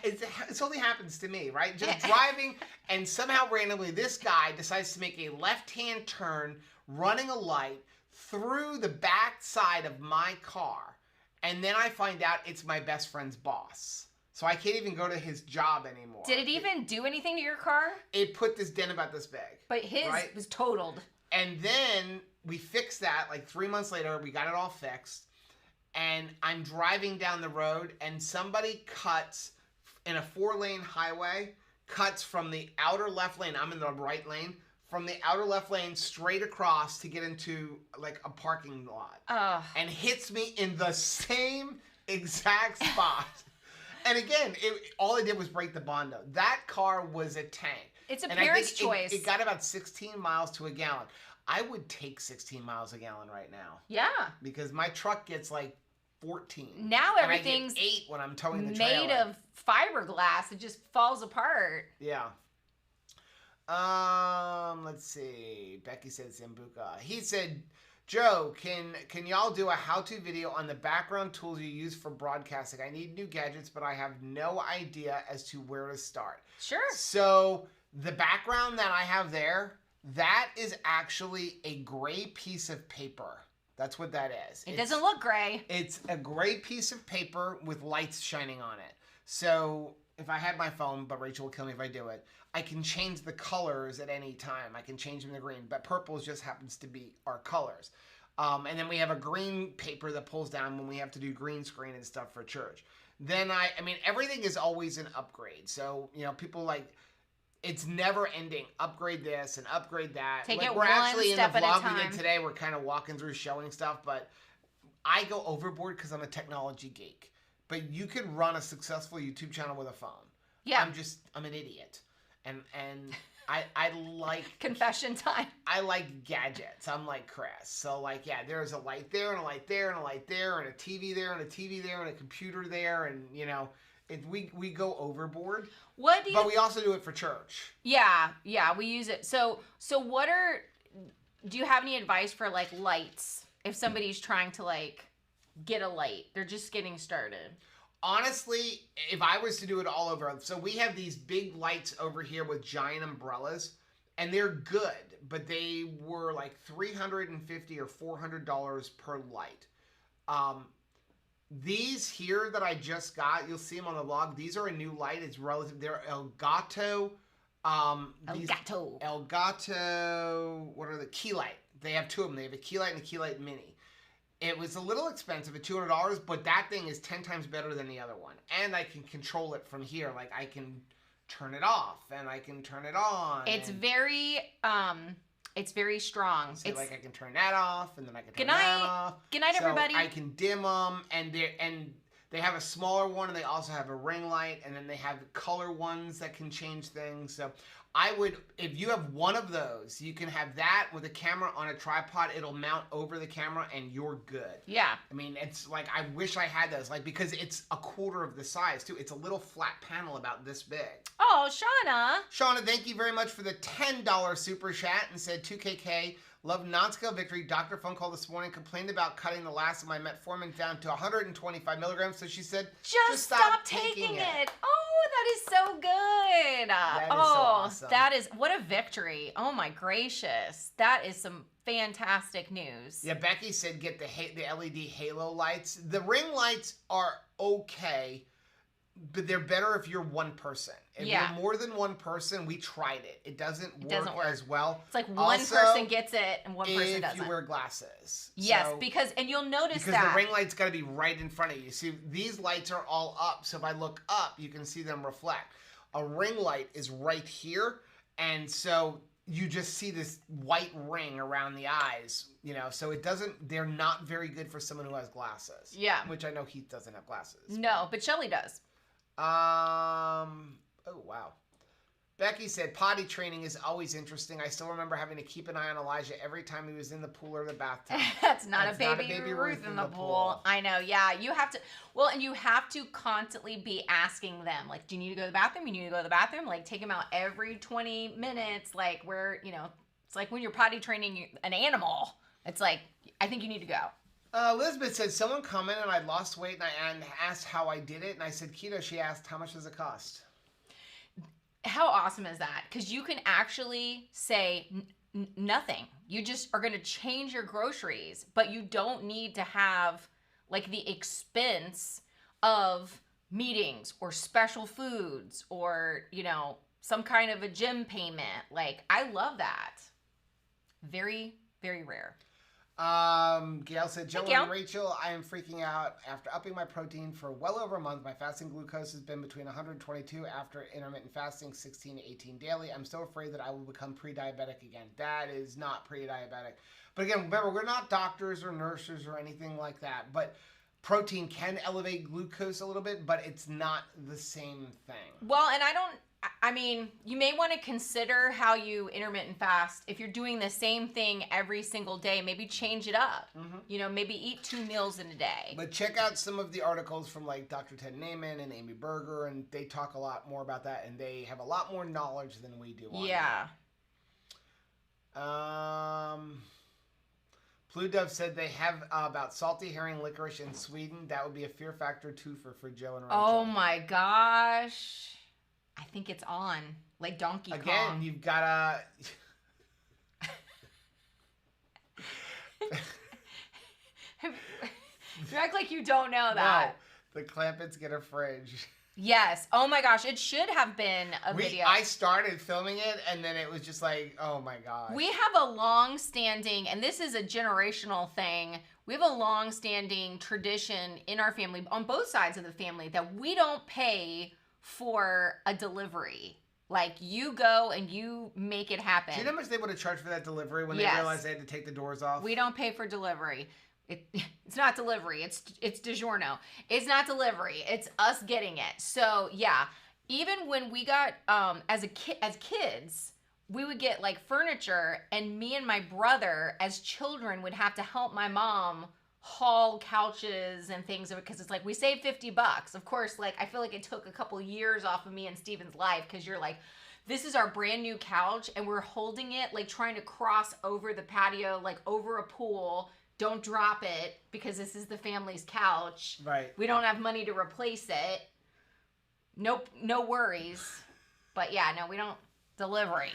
it only happens to me, right? Just driving, and somehow randomly this guy decides to make a left-hand turn, running a light through the back side of my car. And then I find out it's my best friend's boss. So I can't even go to his job anymore. Did it even do anything to your car? It put this dent about this big. But his was totaled. And then we fixed that, like 3 months later, we got it all fixed. And I'm driving down the road, and somebody cuts in a 4-lane highway, cuts from the outer left lane, I'm in the right lane, from the outer left lane straight across to get into like a parking lot. And hits me in the same exact spot. And again, all it did was break the Bondo. That car was a tank. It's a parent's choice. It got about 16 miles to a gallon. I would take 16 miles a gallon right now. Yeah. Because my truck gets like 14. Now everything's and I get 8 when I'm towing the trailer. Made of fiberglass. It just falls apart. Yeah. Let's see. Becky said Zambuca. He said, Joe, can y'all do a how-to video on the background tools you use for broadcasting? I need new gadgets, but I have no idea as to where to start. Sure. So the background that I have there, that is actually a gray piece of paper. That's what that is. It doesn't look gray. It's a gray piece of paper with lights shining on it. So if I had my phone, but Rachel will kill me if I do it, I can change the colors at any time. I can change them to green, but purple just happens to be our colors. And then we have a green paper that pulls down when we have to do green screen and stuff for church. Then I mean, everything is always an upgrade. So, people like, it's never ending. Upgrade this and upgrade that. Take it we're actually step in the at a vlog we time. did today. We're kind of walking through showing stuff, but I go overboard because I'm a technology geek. But you could run a successful YouTube channel with a phone. Yeah. I'm an idiot. And I like confession time. I like gadgets. I'm like Chris. So like, yeah, there's a light there and a light there and a light there and a TV there and a TV there and a computer there, and we go overboard. But we also do it for church. Yeah, we use it. So do you have any advice for like lights if somebody's trying to like get a light? They're just getting started. Honestly, if I was to do it all over, so we have these big lights over here with giant umbrellas, and they're good, but they were like $350 or $400 per light. These here that I just got, you'll see them on the vlog. These are a new light. It's relative. They're Elgato. Elgato. What are the key light? They have 2 of them. They have a key light and a key light mini. It was a little expensive at $200, but that thing is 10 times better than the other one. And I can control it from here. Like, I can turn it off and I can turn it on. It's very strong. So I can turn that off and then I can turn that off. Good night, everybody. I can dim them, and they have a smaller one, and they also have a ring light, and then they have color ones that can change things. So if you have one of those, you can have that with a camera on a tripod. It'll mount over the camera, and you're good. Yeah. I mean, it's like, I wish I had those, like, because it's a quarter of the size, too. It's a little flat panel about this big. Oh, Shauna. Shauna, thank you very much for the $10 super chat and said 2KK. Love non-scale victory. Doctor phone call this morning, complained about cutting the last of my metformin down to 125 milligrams. So she said, just stop taking it. Oh, that is so good. That is so awesome. That is, what a victory. Oh my gracious. That is some fantastic news. Yeah, Becky said get the LED halo lights. The ring lights are okay, but they're better if you're one person. If you're more than one person, we tried it. It doesn't work as well. It's like one person gets it and one person doesn't. If you wear glasses. Yes, and you'll notice that. Because the ring light's got to be right in front of you. See, these lights are all up, so if I look up, you can see them reflect. A ring light is right here, and so you just see this white ring around the eyes, so they're not very good for someone who has glasses. Yeah. Which I know Heath doesn't have glasses. No, but Shelly does. Oh, wow. Becky said, potty training is always interesting. I still remember having to keep an eye on Elijah every time he was in the pool or the bathtub. That's not a baby Ruth in the pool. I know, yeah. You have to, and you have to constantly be asking them, like, do you need to go to the bathroom? You need to go to the bathroom? Like, take them out every 20 minutes, like, where, it's like when you're potty training an animal. It's like, I think you need to go. Elizabeth said, someone commented I lost weight and asked how I did it. And I said, keto. She asked, how much does it cost? How awesome is that? Because you can actually say nothing. You just are going to change your groceries, but you don't need to have like the expense of meetings or special foods or, some kind of a gym payment. Like, I love that. Very, very rare. Gail said, Joe and Rachel, I am freaking out. After upping my protein for well over a month, my fasting glucose has been between 122 after intermittent fasting, 16 to 18 daily. I'm so afraid that I will become pre-diabetic again. That is not pre-diabetic. But again, remember, we're not doctors or nurses or anything like that. But protein can elevate glucose a little bit, but it's not the same thing. Well, and you may want to consider how you intermittent fast. If you're doing the same thing every single day, maybe change it up. Mm-hmm. Maybe eat 2 meals in a day. But check out some of the articles from like Dr. Ted Naiman and Amy Berger, and they talk a lot more about that, and they have a lot more knowledge than we do on that. Blue Dove said they have about salty herring licorice in Sweden. That would be a fear factor too for Joe and Rachel. Oh my gosh. I think it's on, like Donkey Kong. Again, you've got You act like you don't know that. No, the Clampetts get a fridge. Yes. Oh my gosh, it should have been a video. I started filming it, and then it was just like, oh my gosh. We have a long-standing, and this is a generational thing, we have a long-standing tradition in our family, on both sides of the family, that we don't pay for a delivery. Like, you go and you make it happen. Do you know how much they would have charged for that delivery when they realized they had to take the doors off? We don't pay for delivery. It's not delivery. It's DiGiorno. It's not delivery. It's us getting it. So yeah, even when we got as kids, we would get like furniture, and me and my brother as children would have to help my mom haul couches and things, because it's like we saved $50. Of course, like I feel like it took a couple years off of me and Steven's life, because you're like, this is our brand new couch and we're holding it, like trying to cross over the patio, like over a pool. Don't drop it because this is the family's couch. Right. We don't have money to replace it. Nope, no worries. But yeah, no, we don't delivery.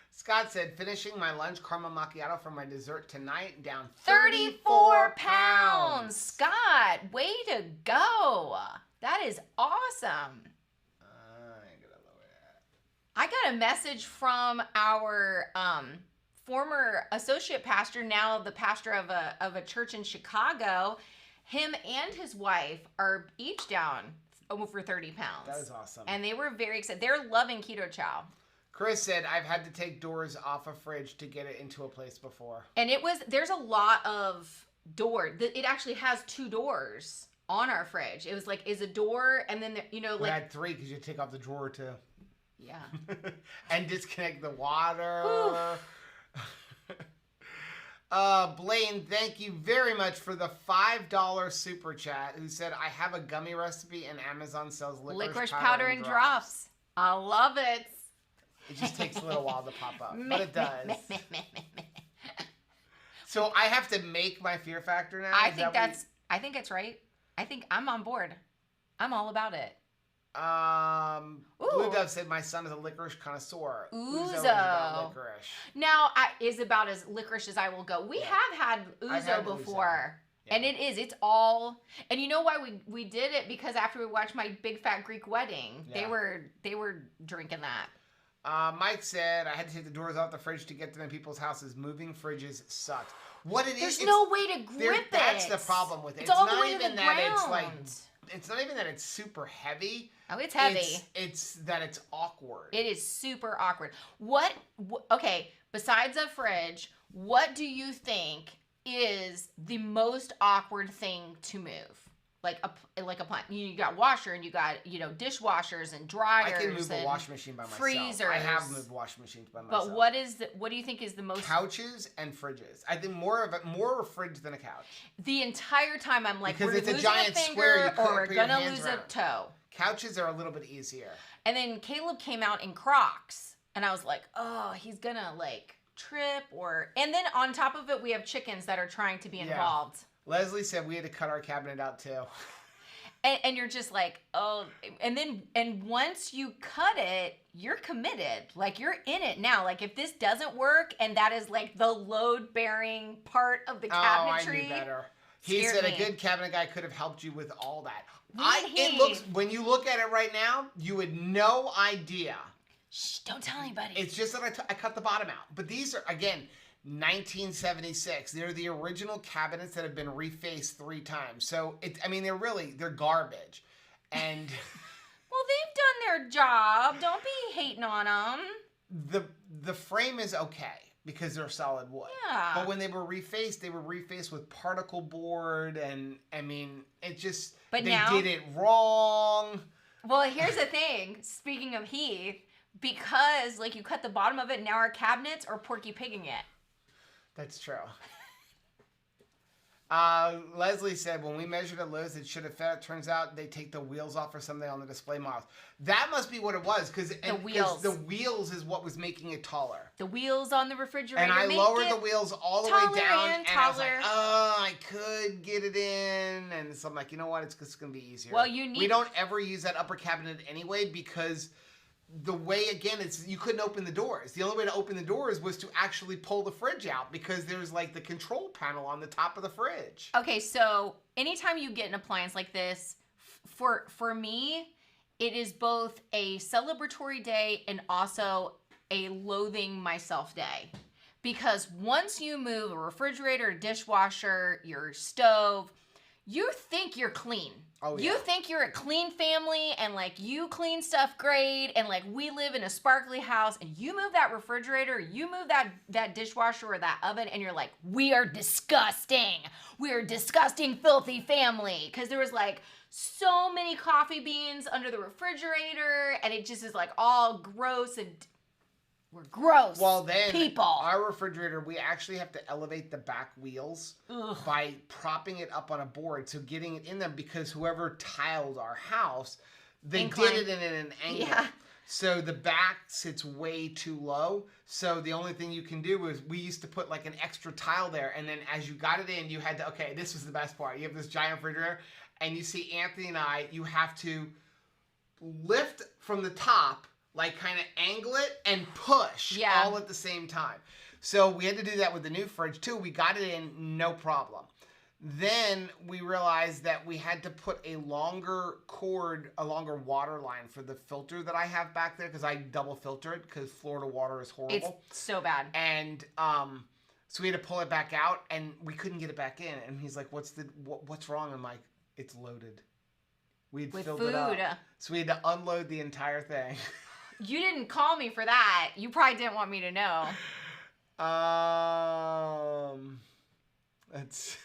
Scott said, finishing my lunch caramel macchiato for my dessert tonight, down 34 pounds. Scott, way to go. That is awesome. I got a message from our former associate pastor, now the pastor of a church in Chicago. Him and his wife are each down over 30 pounds. That is awesome. And they were very excited. They're loving keto chow. Chris said, I've had to take doors off a fridge to get it into a place before. And there's a lot of doors. It actually has 2 doors on our fridge. It was like, is a door, and then, We had 3 because you take off the drawer too. Yeah. And disconnect the water. Blaine, thank you very much for the $5 super chat, who said, I have a gummy recipe and Amazon sells licorice powder and drops. I love it. It just takes a little while to pop up, but it does. So I have to make my fear factor now? I think it's right. I think I'm on board. I'm all about it. Blue Dove said my son is a licorice connoisseur. Ouzo is about licorice. Now, is about as licorice as I will go. We have had ouzo before. Yeah. And it's all, and you know why we did it? Because after we watched My Big Fat Greek Wedding, they were drinking that. Mike said, I had to take the doors off the fridge to get them in people's houses. Moving fridges sucked. There's no way to grip it. That's the problem with it. It's all the way to the ground. It's not even that it's super heavy. Oh, it's heavy. It's that it's awkward. It is super awkward. Okay, besides a fridge, what do you think is the most awkward thing to move? like a plant. You got washer and you got dishwashers and dryers. I can move a washing machine by myself. Freezers. I have moved washing machines by myself. But what do you think is the most? Couches and fridges. I think more of a fridge than a couch. The entire time I'm like, because we're it's losing a giant finger square. You or we're put your gonna hands lose around. a toe. Couches are a little bit easier. And then Caleb came out in Crocs, and I was like, oh, he's gonna like trip and then on top of it, we have chickens that are trying to be involved. Leslie said we had to cut our cabinet out too. And you're just like, oh, and once you cut it, you're committed. Like, you're in it now. Like, if this doesn't work and that is like the load-bearing part of the cabinetry. Oh, I knew better. He said a good cabinet guy could have helped you with all that. It looks, when you look at it right now, you had no idea. Shh, don't tell anybody. It's just that I cut the bottom out. But these are, again, 1976. They're the original cabinets that have been refaced 3 times. So they're garbage. And well, they've done their job. Don't be hating on them. The frame is okay because they're solid wood. Yeah. But when they were refaced with particle board, and it just they did it wrong. Well, here's the thing. Speaking of Heath, because like you cut the bottom of it, now our cabinets are Porky Pigging it. That's true. Leslie said, when we measured at Lowe's, it should have fit. It turns out they take the wheels off or something on the display models. That must be what it was, because the wheels is what was making it taller. The wheels on the refrigerator. And I lowered the wheels all the way down, and I was like, oh, I could get it in. And so I'm like, you know what? It's just going to be easier. Well, we don't ever use that upper cabinet anyway, because the way, again, you couldn't open the doors. The only way to open the doors was to actually pull the fridge out, because there's like the control panel on the top of the fridge. Okay, so anytime you get an appliance like this, for me, it is both a celebratory day and also a loathing myself day. Because once you move a refrigerator, a dishwasher, your stove, you think you're clean. Oh, yeah. You think you're a clean family and like you clean stuff great and like we live in a sparkly house, and you move that refrigerator, you move that dishwasher or that oven, and you're like, we are disgusting. We're a disgusting, filthy family. Because there was like so many coffee beans under the refrigerator, and it just is like all gross, and we're gross. Well, then, people. Our refrigerator, we actually have to elevate the back wheels by propping it up on a board, so getting it in them, because whoever tiled our house, they did it in an angle. Yeah. So the back sits way too low. So the only thing you can do is, we used to put like an extra tile there, and then as you got it in, you had to, okay, this was the best part. You have this giant refrigerator, and you see Anthony and I, you have to lift from the top, like kind of angle it and push all at the same time. So we had to do that with the new fridge too. We got it in, no problem. Then we realized that we had to put a longer cord, a longer water line for the filter that I have back there, because I double filter it, because Florida water is horrible. It's so bad. And so we had to pull it back out, and we couldn't get it back in. And he's like, what's wrong? I'm like, it's loaded. We'd filled it up. So we had to unload the entire thing. You didn't call me for that. You probably didn't want me to know. That's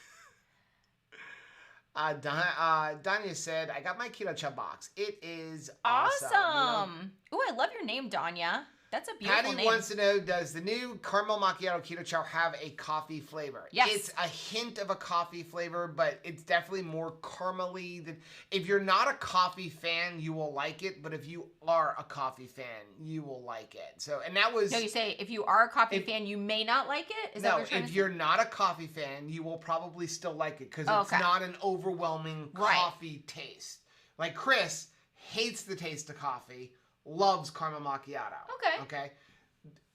Danya said, I got my Keto Chub box. It is awesome. Ooh, I love your name, Danya. That's a beautiful name. Patty wants to know, does the new caramel macchiato keto chow have a coffee flavor? Yes. It's a hint of a coffee flavor, but it's definitely more caramely. If you're not a coffee fan, you will like it. But if you are a coffee fan, you will like it. So, and that was... No, you say if you are a coffee fan, you may not like it? Is that what you're trying to say? If you're not a coffee fan, you will probably still like it, because it's not an overwhelming coffee taste. Like Chris hates the taste of coffee, loves caramel macchiato. Okay.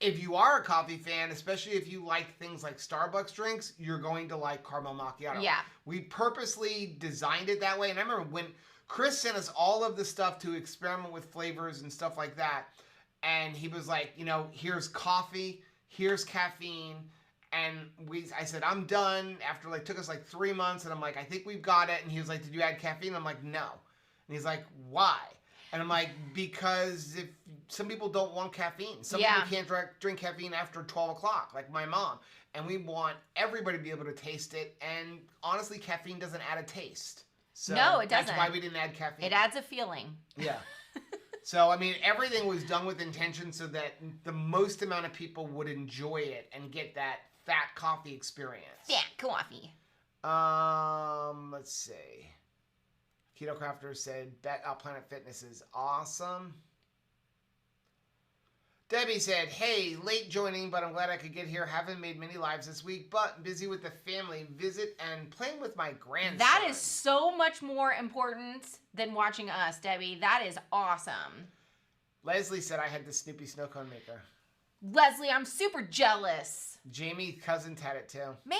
If you are a coffee fan, especially if you like things like Starbucks drinks, you're going to like caramel macchiato. Yeah. We purposely designed it that way. And I remember when Chris sent us all of the stuff to experiment with flavors and stuff like that. And he was like, here's coffee, here's caffeine. And I said, I'm done. After took us 3 months. And I'm like, I think we've got it. And he was like, did you add caffeine? I'm like, no. And he's like, why? And I'm like, because if some people don't want caffeine. Some people can't drink caffeine after 12 o'clock, like my mom. And we want everybody to be able to taste it. And honestly, caffeine doesn't add a taste. So no, it doesn't. That's why we didn't add caffeine. It adds a feeling. Yeah. So, I mean, everything was done with intention so that the most amount of people would enjoy it and get that fat coffee experience. Yeah, coffee. Let's see. Keto Crafter said, Planet Fitness is awesome. Debbie said, hey, late joining, but I'm glad I could get here. Haven't made many lives this week, but busy with the family visit and playing with my grandson. That is so much more important than watching us, Debbie. That is awesome. Leslie said I had the Snoopy snow cone maker. Leslie, I'm super jealous. Jamie's cousins had it too. Man,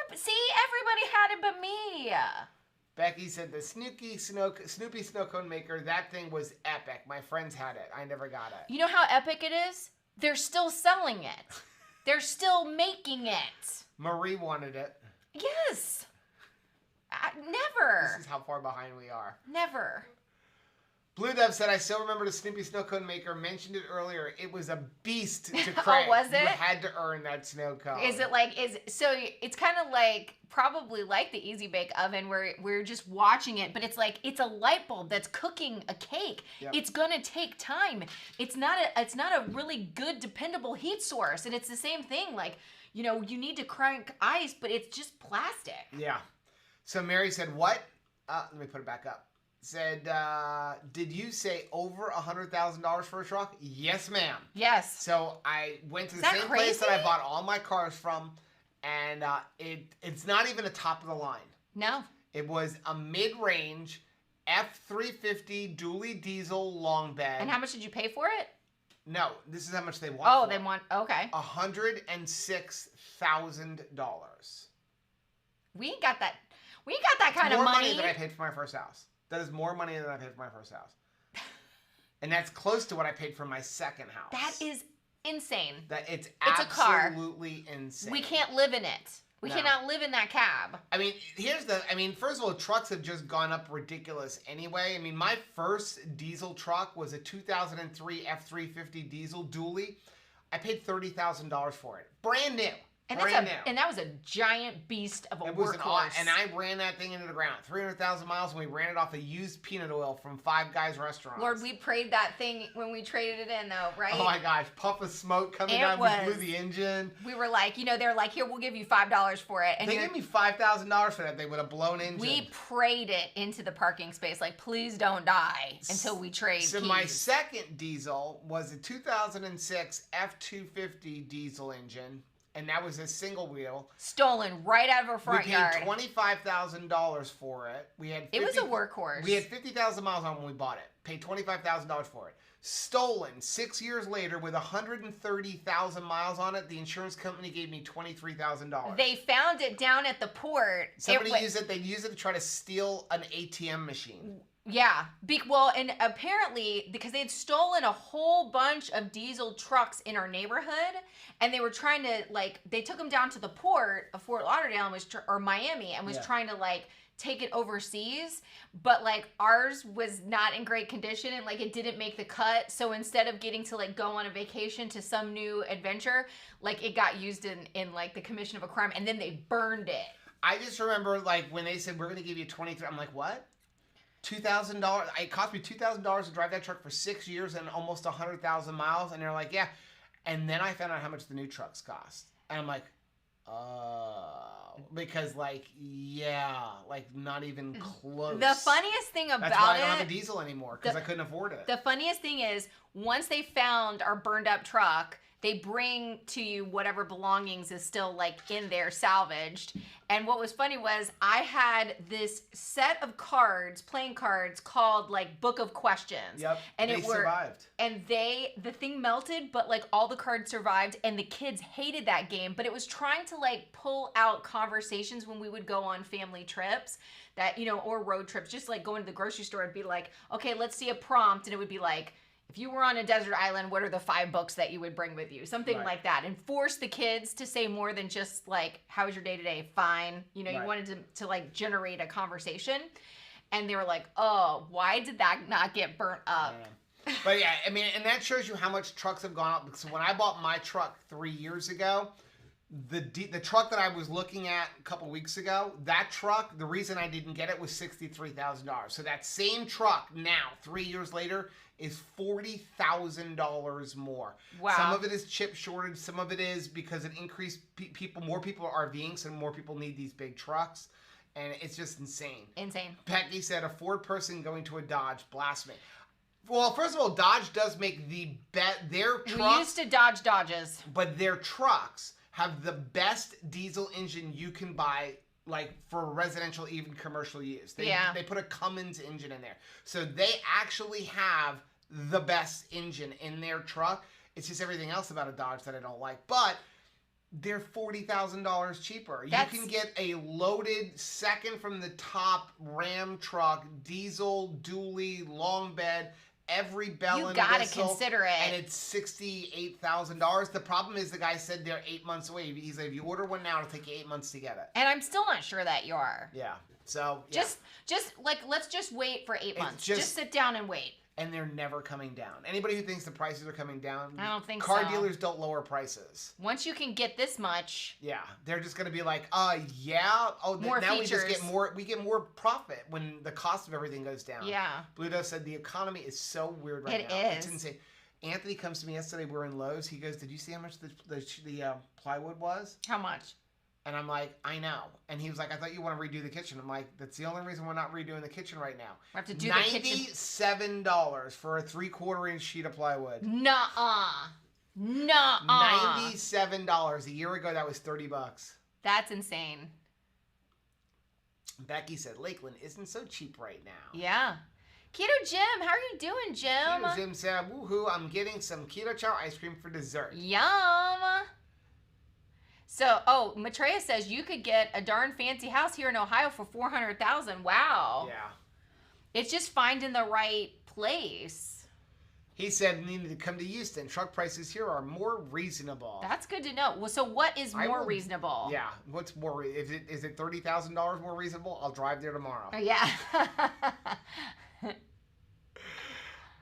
everybody had it but me. Becky said the Snoopy snow cone maker, that thing was epic. My friends had it. I never got it. You know how epic it is? They're still selling it. They're still making it. Marie wanted it. Yes. Never. This is how far behind we are. Never. Blue Dove said, I still remember the Snoopy snow cone maker. Mentioned it earlier. It was a beast to crank. Oh, was it? You had to earn that snow cone. So it's kind of like, probably like the Easy Bake Oven where we're just watching it, but it's like, it's a light bulb that's cooking a cake. Yep. It's gonna take time. It's not a really good, dependable heat source. And it's the same thing. Like, you know, you need to crank ice, but it's just plastic. Yeah. So Mary said, what? Let me put it back up. Said, did you say over $100,000 for a truck? Yes, ma'am. Yes. So I went to the same place that I bought all my cars from, and it's not even a top of the line. No. It was a mid-range F350 dually diesel long bed. And how much did you pay for it? No, this is how much they want. Oh, they want, okay. $106,000. We ain't got that kind of money. More money than I paid for my first house. That is more money than I paid for my first house. And that's close to what I paid for my second house. That is insane. It's a car. Absolutely insane. We can't live in it. We cannot live in that cab. I mean, first of all, trucks have just gone up ridiculous anyway. I mean, my first diesel truck was a 2003 F350 diesel dually. I paid $30,000 for it. Brand new. And that was a giant beast of a workhorse. And I ran that thing into the ground. 300,000 miles, and we ran it off of used peanut oil from Five Guys restaurants. Lord, we prayed that thing when we traded it in, though, right? Oh my gosh, puff of smoke coming down. We blew the engine. We were like, they're like, here, we'll give you $5 for it. And they gave me $5,000 for that thing with a blown engine. We prayed it into the parking space, like, please don't die until we trade. So my second diesel was a 2006 F250 diesel engine. And that was a single wheel. Stolen right out of our front yard. We paid $25,000 for it. It was a workhorse. We had 50,000 miles on when we bought it. Paid $25,000 for it. Stolen 6 years later with 130,000 miles on it. The insurance company gave me $23,000. They found it down at the port. Somebody used it. They used it to try to steal an ATM machine. Yeah. And apparently, because they had stolen a whole bunch of diesel trucks in our neighborhood, and they were trying to, they took them down to the port of Fort Lauderdale or Miami and was trying to, take it overseas, but, ours was not in great condition and, it didn't make the cut. So instead of getting to, go on a vacation to some new adventure, it got used in the commission of a crime, and then they burned it. I just remember, when they said, we're going to give you $23,000, I'm like, what? $2,000. It cost me $2,000 to drive that truck for 6 years and almost 100,000 miles. And they're like, yeah. And then I found out how much the new trucks cost. And I'm like, because not even close. The funniest thing about That's why I don't have a diesel anymore, because I couldn't afford it. The funniest thing is, once they found our burned up truck, they bring to you whatever belongings is still in there salvaged. And what was funny was I had this set of cards, playing cards, called Book of Questions. Yep. And they survived. And the thing melted, but all the cards survived, and the kids hated that game. But it was trying to pull out conversations when we would go on family trips that, or road trips, just going to the grocery store. It'd be okay, let's see a prompt, and it would be if you were on a desert island, what are the 5 books that you would bring with you? Something like that. And force the kids to say more than just how was your day today? Fine. You wanted to generate a conversation. And they were like, oh, why did that not get burnt up? But yeah, and that shows you how much trucks have gone up. Because when I bought my truck 3 years ago, The truck that I was looking at a couple weeks ago, that truck, the reason I didn't get it was $63,000. So that same truck now, 3 years later, is $40,000 more. Wow. Some of it is chip shortage. Some of it is because it increased more people are RVing, so more people need these big trucks. And it's just insane. Insane. Becky said, a Ford person going to a Dodge, blasphemy. Well, first of all, Dodge does make their trucks. We used to Dodge Dodges. But their trucks have the best diesel engine you can buy, like for residential, even commercial use. They put a Cummins engine in there. So they actually have the best engine in their truck. It's just everything else about a Dodge that I don't like. But they're $40,000 cheaper. You can get a loaded, second from the top Ram truck, diesel, dually, long bed, every bell and gotta whistle, consider it. and it's $68,000. The problem is the guy said they're 8 months away. He's like, if you order one now, it'll take you 8 months to get it. And I'm still not sure that you are. Yeah. So yeah. Just like, let's just wait for 8 months. Just sit down and wait. And they're never coming down. Anybody who thinks the prices are coming down, I don't think car dealers don't lower prices. Once you can get this much, yeah, they're just gonna be like, yeah, more now features. we get more profit when the cost of everything goes down. Yeah. Bluto said the economy is so weird right now. It's insane. Anthony comes to me yesterday. We're in Lowe's. He goes, "Did you see how much the plywood was?" How much? And I'm like, I know. And he was like, I thought you want to redo the kitchen. I'm like, that's the only reason we're not redoing the kitchen right now. We have to do the kitchen. $97 for a 3/4 inch sheet of plywood. Nuh-uh. $97. A year ago, that was $30. That's insane. Becky said, Lakeland isn't so cheap right now. Yeah. Keto Jim, how are you doing, Jim? Keto Jim said, woohoo, I'm getting some keto chow ice cream for dessert. Yum. So, Maitreya says you could get a darn fancy house here in Ohio for $400,000. Wow. Yeah. It's just finding the right place. He said needed to come to Houston. Truck prices here are more reasonable. That's good to know. Well, so what is more reasonable? Yeah. What's more? Is it $30,000 more reasonable? I'll drive there tomorrow. Yeah.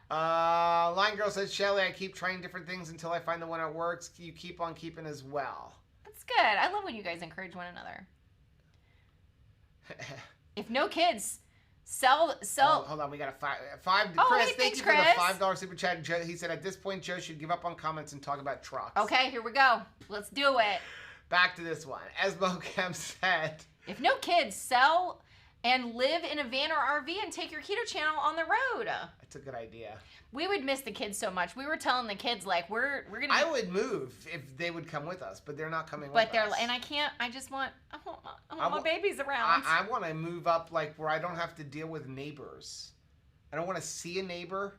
Line Girl says, Shelly, I keep trying different things until I find the one that works. You keep on keeping as well. That's good. I love when you guys encourage one another. If no kids, sell. Oh, hold on, we got a five. Oh, Chris, hey, thank you Chris. for the $5 super chat. Joe, he said at this point, Joe should give up on comments and talk about trucks. Okay, here we go. Let's do it. Back to this one. As Mocam said, if no kids, sell and live in a van or RV and take your keto channel on the road. That's a good idea. We would miss the kids so much. We were telling the kids, like, we're gonna. I would move if they would come with us, but they're not coming with us. But they're, and I can't. I just want. I want my babies around. I want to move up like where I don't have to deal with neighbors. I don't want to see a neighbor.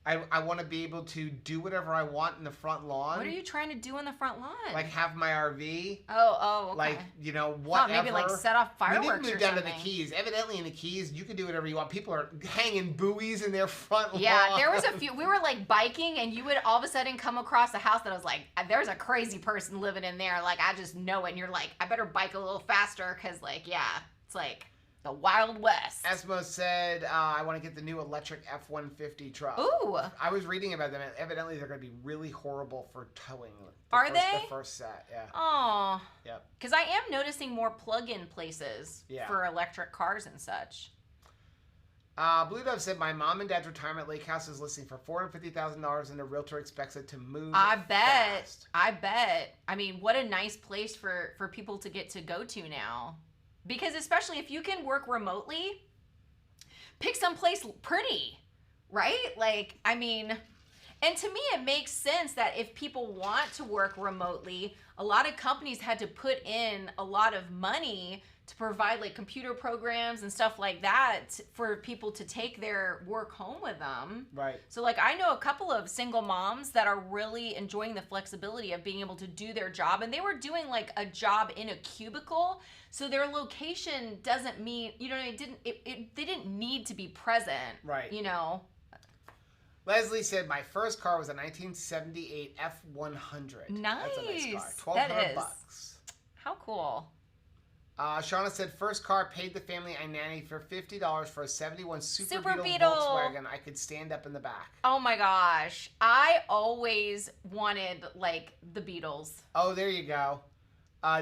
I want to be able to do whatever I want in the front lawn. What are you trying to do in the front lawn? Like have my RV. Oh, okay. Like, you know, whatever. Maybe like set off fireworks or something. We need to move down to the Keys. Evidently in the Keys, you can do whatever you want. People are hanging buoys in their front lawn. Yeah, there was a few. We were like biking and you would all of a sudden come across a house that was like, there's a crazy person living in there. Like, I just know it. And you're like, I better bike a little faster because like, yeah, it's like the Wild West. Esmo said, I want to get the new electric F-150 truck. Ooh. I was reading about them. Evidently, they're going to be really horrible for towing. Are they? The first set, yeah. Oh. Yep. Because I am noticing more plug-in places for electric cars and such. Blue Dove said, my mom and dad's retirement lake house is listing for $450,000 and the realtor expects it to move fast. I bet. I mean, what a nice place for people to get to go to now. Because especially if you can work remotely, pick someplace pretty, right? Like, I mean, and to me it makes sense that if people want to work remotely, a lot of companies had to put in a lot of money to provide like computer programs and stuff like that for people to take their work home with them. Right. So like I know a couple of single moms that are really enjoying the flexibility of being able to do their job, and they were doing like a job in a cubicle. So their location doesn't mean, you know, they didn't need to be present. Right. You know. Leslie said, my first car was a 1978 F100. Nice. That's a nice car. $1,200. How cool. Shauna said, first car, paid the family I nannied for $50 for a 71 Super Beetle Volkswagen. I could stand up in the back. Oh my gosh. I always wanted like the Beatles. Oh, there you go.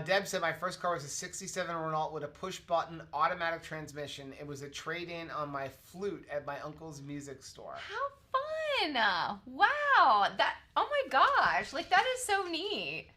Deb said, my first car was a 67 Renault with a push-button automatic transmission. It was a trade-in on my flute at my uncle's music store. How fun. Wow. Oh my gosh. Like, that is so neat.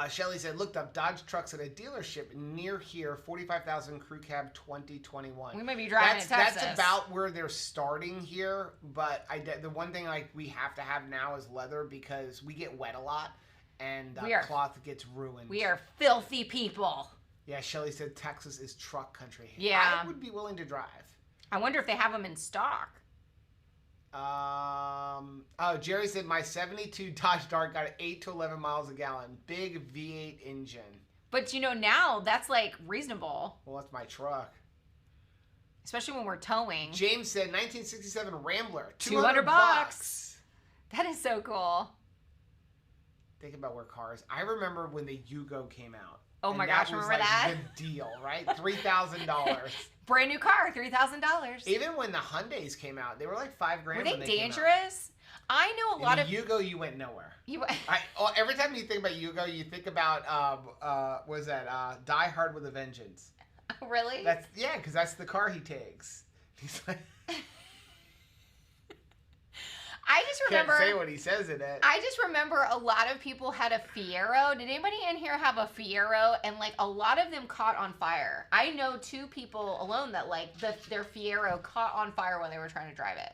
Shelly said, looked up Dodge trucks at a dealership near here, 45,000 crew cab 2021. We might be driving to Texas. That's about where they're starting here, but the one thing like we have to have now is leather because we get wet a lot and cloth gets ruined. We are filthy people. Yeah, Shelly said Texas is truck country. Yeah. I would be willing to drive. I wonder if they have them in stock. Jerry said my 72 Dodge Dart got 8 to 11 miles a gallon. Big V8 engine. But now that's like reasonable. Well, that's my truck. Especially when we're towing. James said 1967 Rambler. $200 bucks. That is so cool. Think about where cars. I remember when the Yugo came out. Oh my gosh, remember that? The deal, right? $3,000. Brand new car, $3,000. Even when the Hyundais came out, they were like $5,000. Were they dangerous? I know a lot of Yugo. You went nowhere. Every time you think about Yugo, you think about what is that? Die Hard with a Vengeance. Really? Because that's the car he takes. He's like. I just remember. Can't say what he says in it. I just remember a lot of people had a Fiero. Did anybody in here have a Fiero? And like a lot of them caught on fire. I know 2 people alone that like their Fiero caught on fire when they were trying to drive it.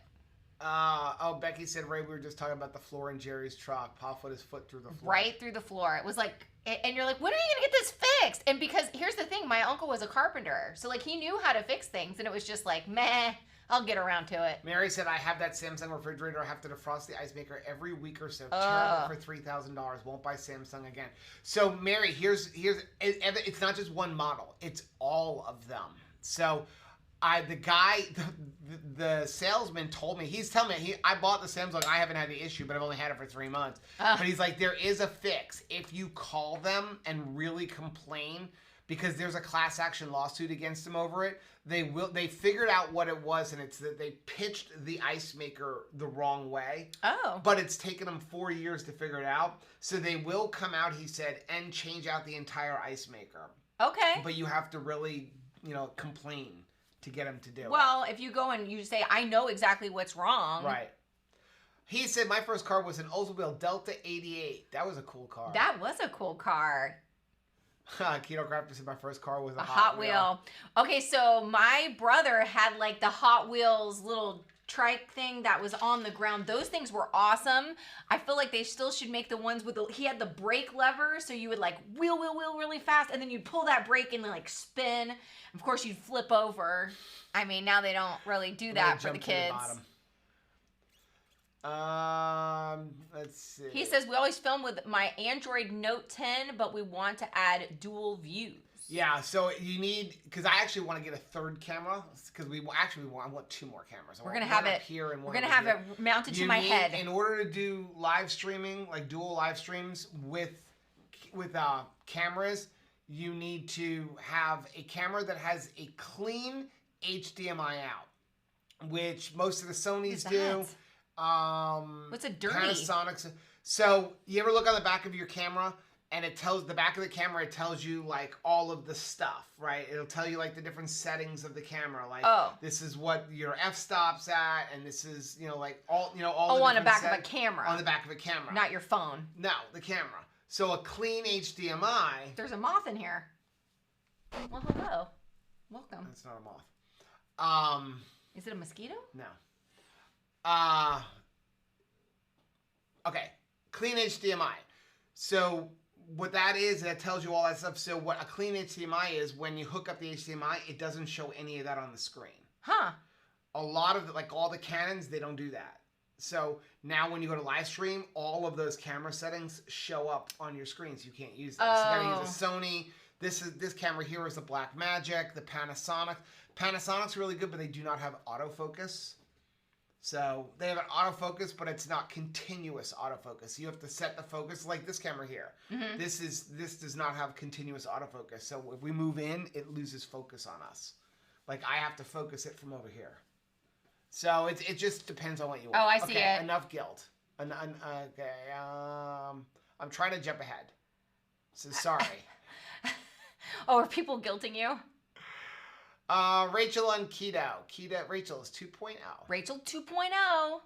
Becky said, Ray, we were just talking about the floor in Jerry's truck. Paul put his foot through the floor. Right through the floor. It was like, and you're like, when are you going to get this fixed? And because here's the thing, my uncle was a carpenter. So like he knew how to fix things. And it was just like, meh. I'll get around to it. Mary said, I have that Samsung refrigerator. I have to defrost the ice maker every week or so. Terrible for $3,000. Won't buy Samsung again. So, Mary, here's it's not just one model. It's all of them. So, the salesman told me, he's telling me, I bought the Samsung. I haven't had the issue, but I've only had it for 3 months. But he's like, there is a fix. If you call them and really complain, because there's a class action lawsuit against them over it, they figured out what it was, and it's that they pitched the ice maker the wrong way. Oh. But it's taken them 4 years to figure it out. So they will come out, he said, and change out the entire ice maker. Okay. But you have to really, complain to get them to do it. Well, if you go and you say, I know exactly what's wrong. Right. He said, my first car was an Oldsmobile Delta 88. That was a cool car. That was a cool car. Keto Crafter said my first car was a Hot Wheel. Okay, so my brother had like the Hot Wheels little trike thing that was on the ground. Those things were awesome. I feel like they still should make the ones with he had the brake lever, so you would like wheel really fast, and then you'd pull that brake and like spin. Of course, you'd flip over. I mean, now they don't really do that for the kids. Let's see. He says, we always film with my Android Note 10, but we want to add dual views. Yeah, so you need, because I actually want to get a third camera, because I want 2 more cameras. We're going to have it here, and we're going to have it mounted to my head. In order to do live streaming, like dual live streams with cameras, you need to have a camera that has a clean HDMI out, which most of the Sonys do. What's a dirty? Panasonic. So you ever look on the back of your camera and it tells it tells you like all of the stuff, right? It'll tell you like the different settings of the camera. Like this is what your f-stop's at, and this is like all all. On the back of a camera. On the back of a camera. Not your phone. No, the camera. So a clean HDMI. There's a moth in here. Well, hello. Welcome. That's not a moth. Is it a mosquito? No. Okay, clean HDMI. So what that is, that tells you all that stuff. So what a clean HDMI is, when you hook up the HDMI, it doesn't show any of that on the screen. Huh. A lot of all the Canons, they don't do that. So now when you go to live stream, all of those camera settings show up on your screen, so you can't use them. So you gotta use a Sony. This camera here is the Blackmagic, the Panasonic. Panasonic's really good, but they do not have autofocus. So they have an autofocus, but it's not continuous autofocus. You have to set the focus, like this camera here. Mm-hmm. This does not have continuous autofocus. So if we move in, it loses focus on us. Like I have to focus it from over here. So it just depends on what you want. Oh, I see it. Enough guilt. Okay. I'm trying to jump ahead. So sorry. Oh, are people guilting you? Rachel on keto. Rachel is 2.0. Rachel 2.0.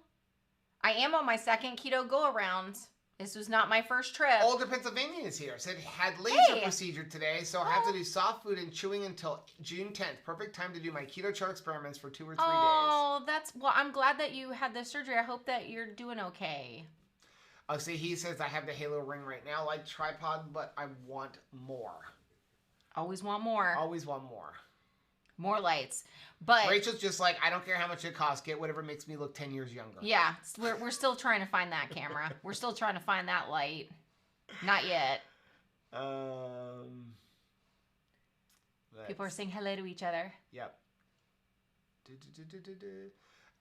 I am on my second keto go-around. This was not my first trip. Older Pennsylvania is here. Said had laser procedure today, so I have to do soft food and chewing until June 10th. Perfect time to do my keto chart experiments for 2 or 3 days. Oh, I'm glad that you had the surgery. I hope that you're doing okay. Oh, see, he says I have the Halo ring right now, like tripod, but I want more. Always want more. Always want more. More lights. But Rachel's just like, I don't care how much it costs. Get whatever makes me look 10 years younger. Yeah, we're still trying to find that camera. We're still trying to find that light. Not yet. People are saying hello to each other. Yep.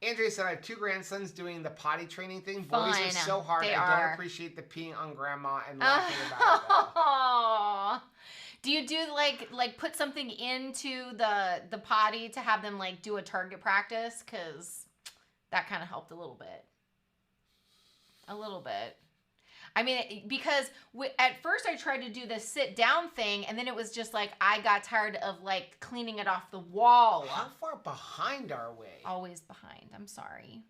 Andrea said, I have 2 grandsons doing the potty training thing. Boys are so hard. I don't appreciate the peeing on grandma and laughing about it. Oh. Do you do like put something into the potty to have them like do a target practice? Because that kind of helped a little bit. A little bit. I mean, because at first I tried to do the sit down thing, and then it was just like I got tired of like cleaning it off the wall. How far behind are we? Always behind. I'm sorry.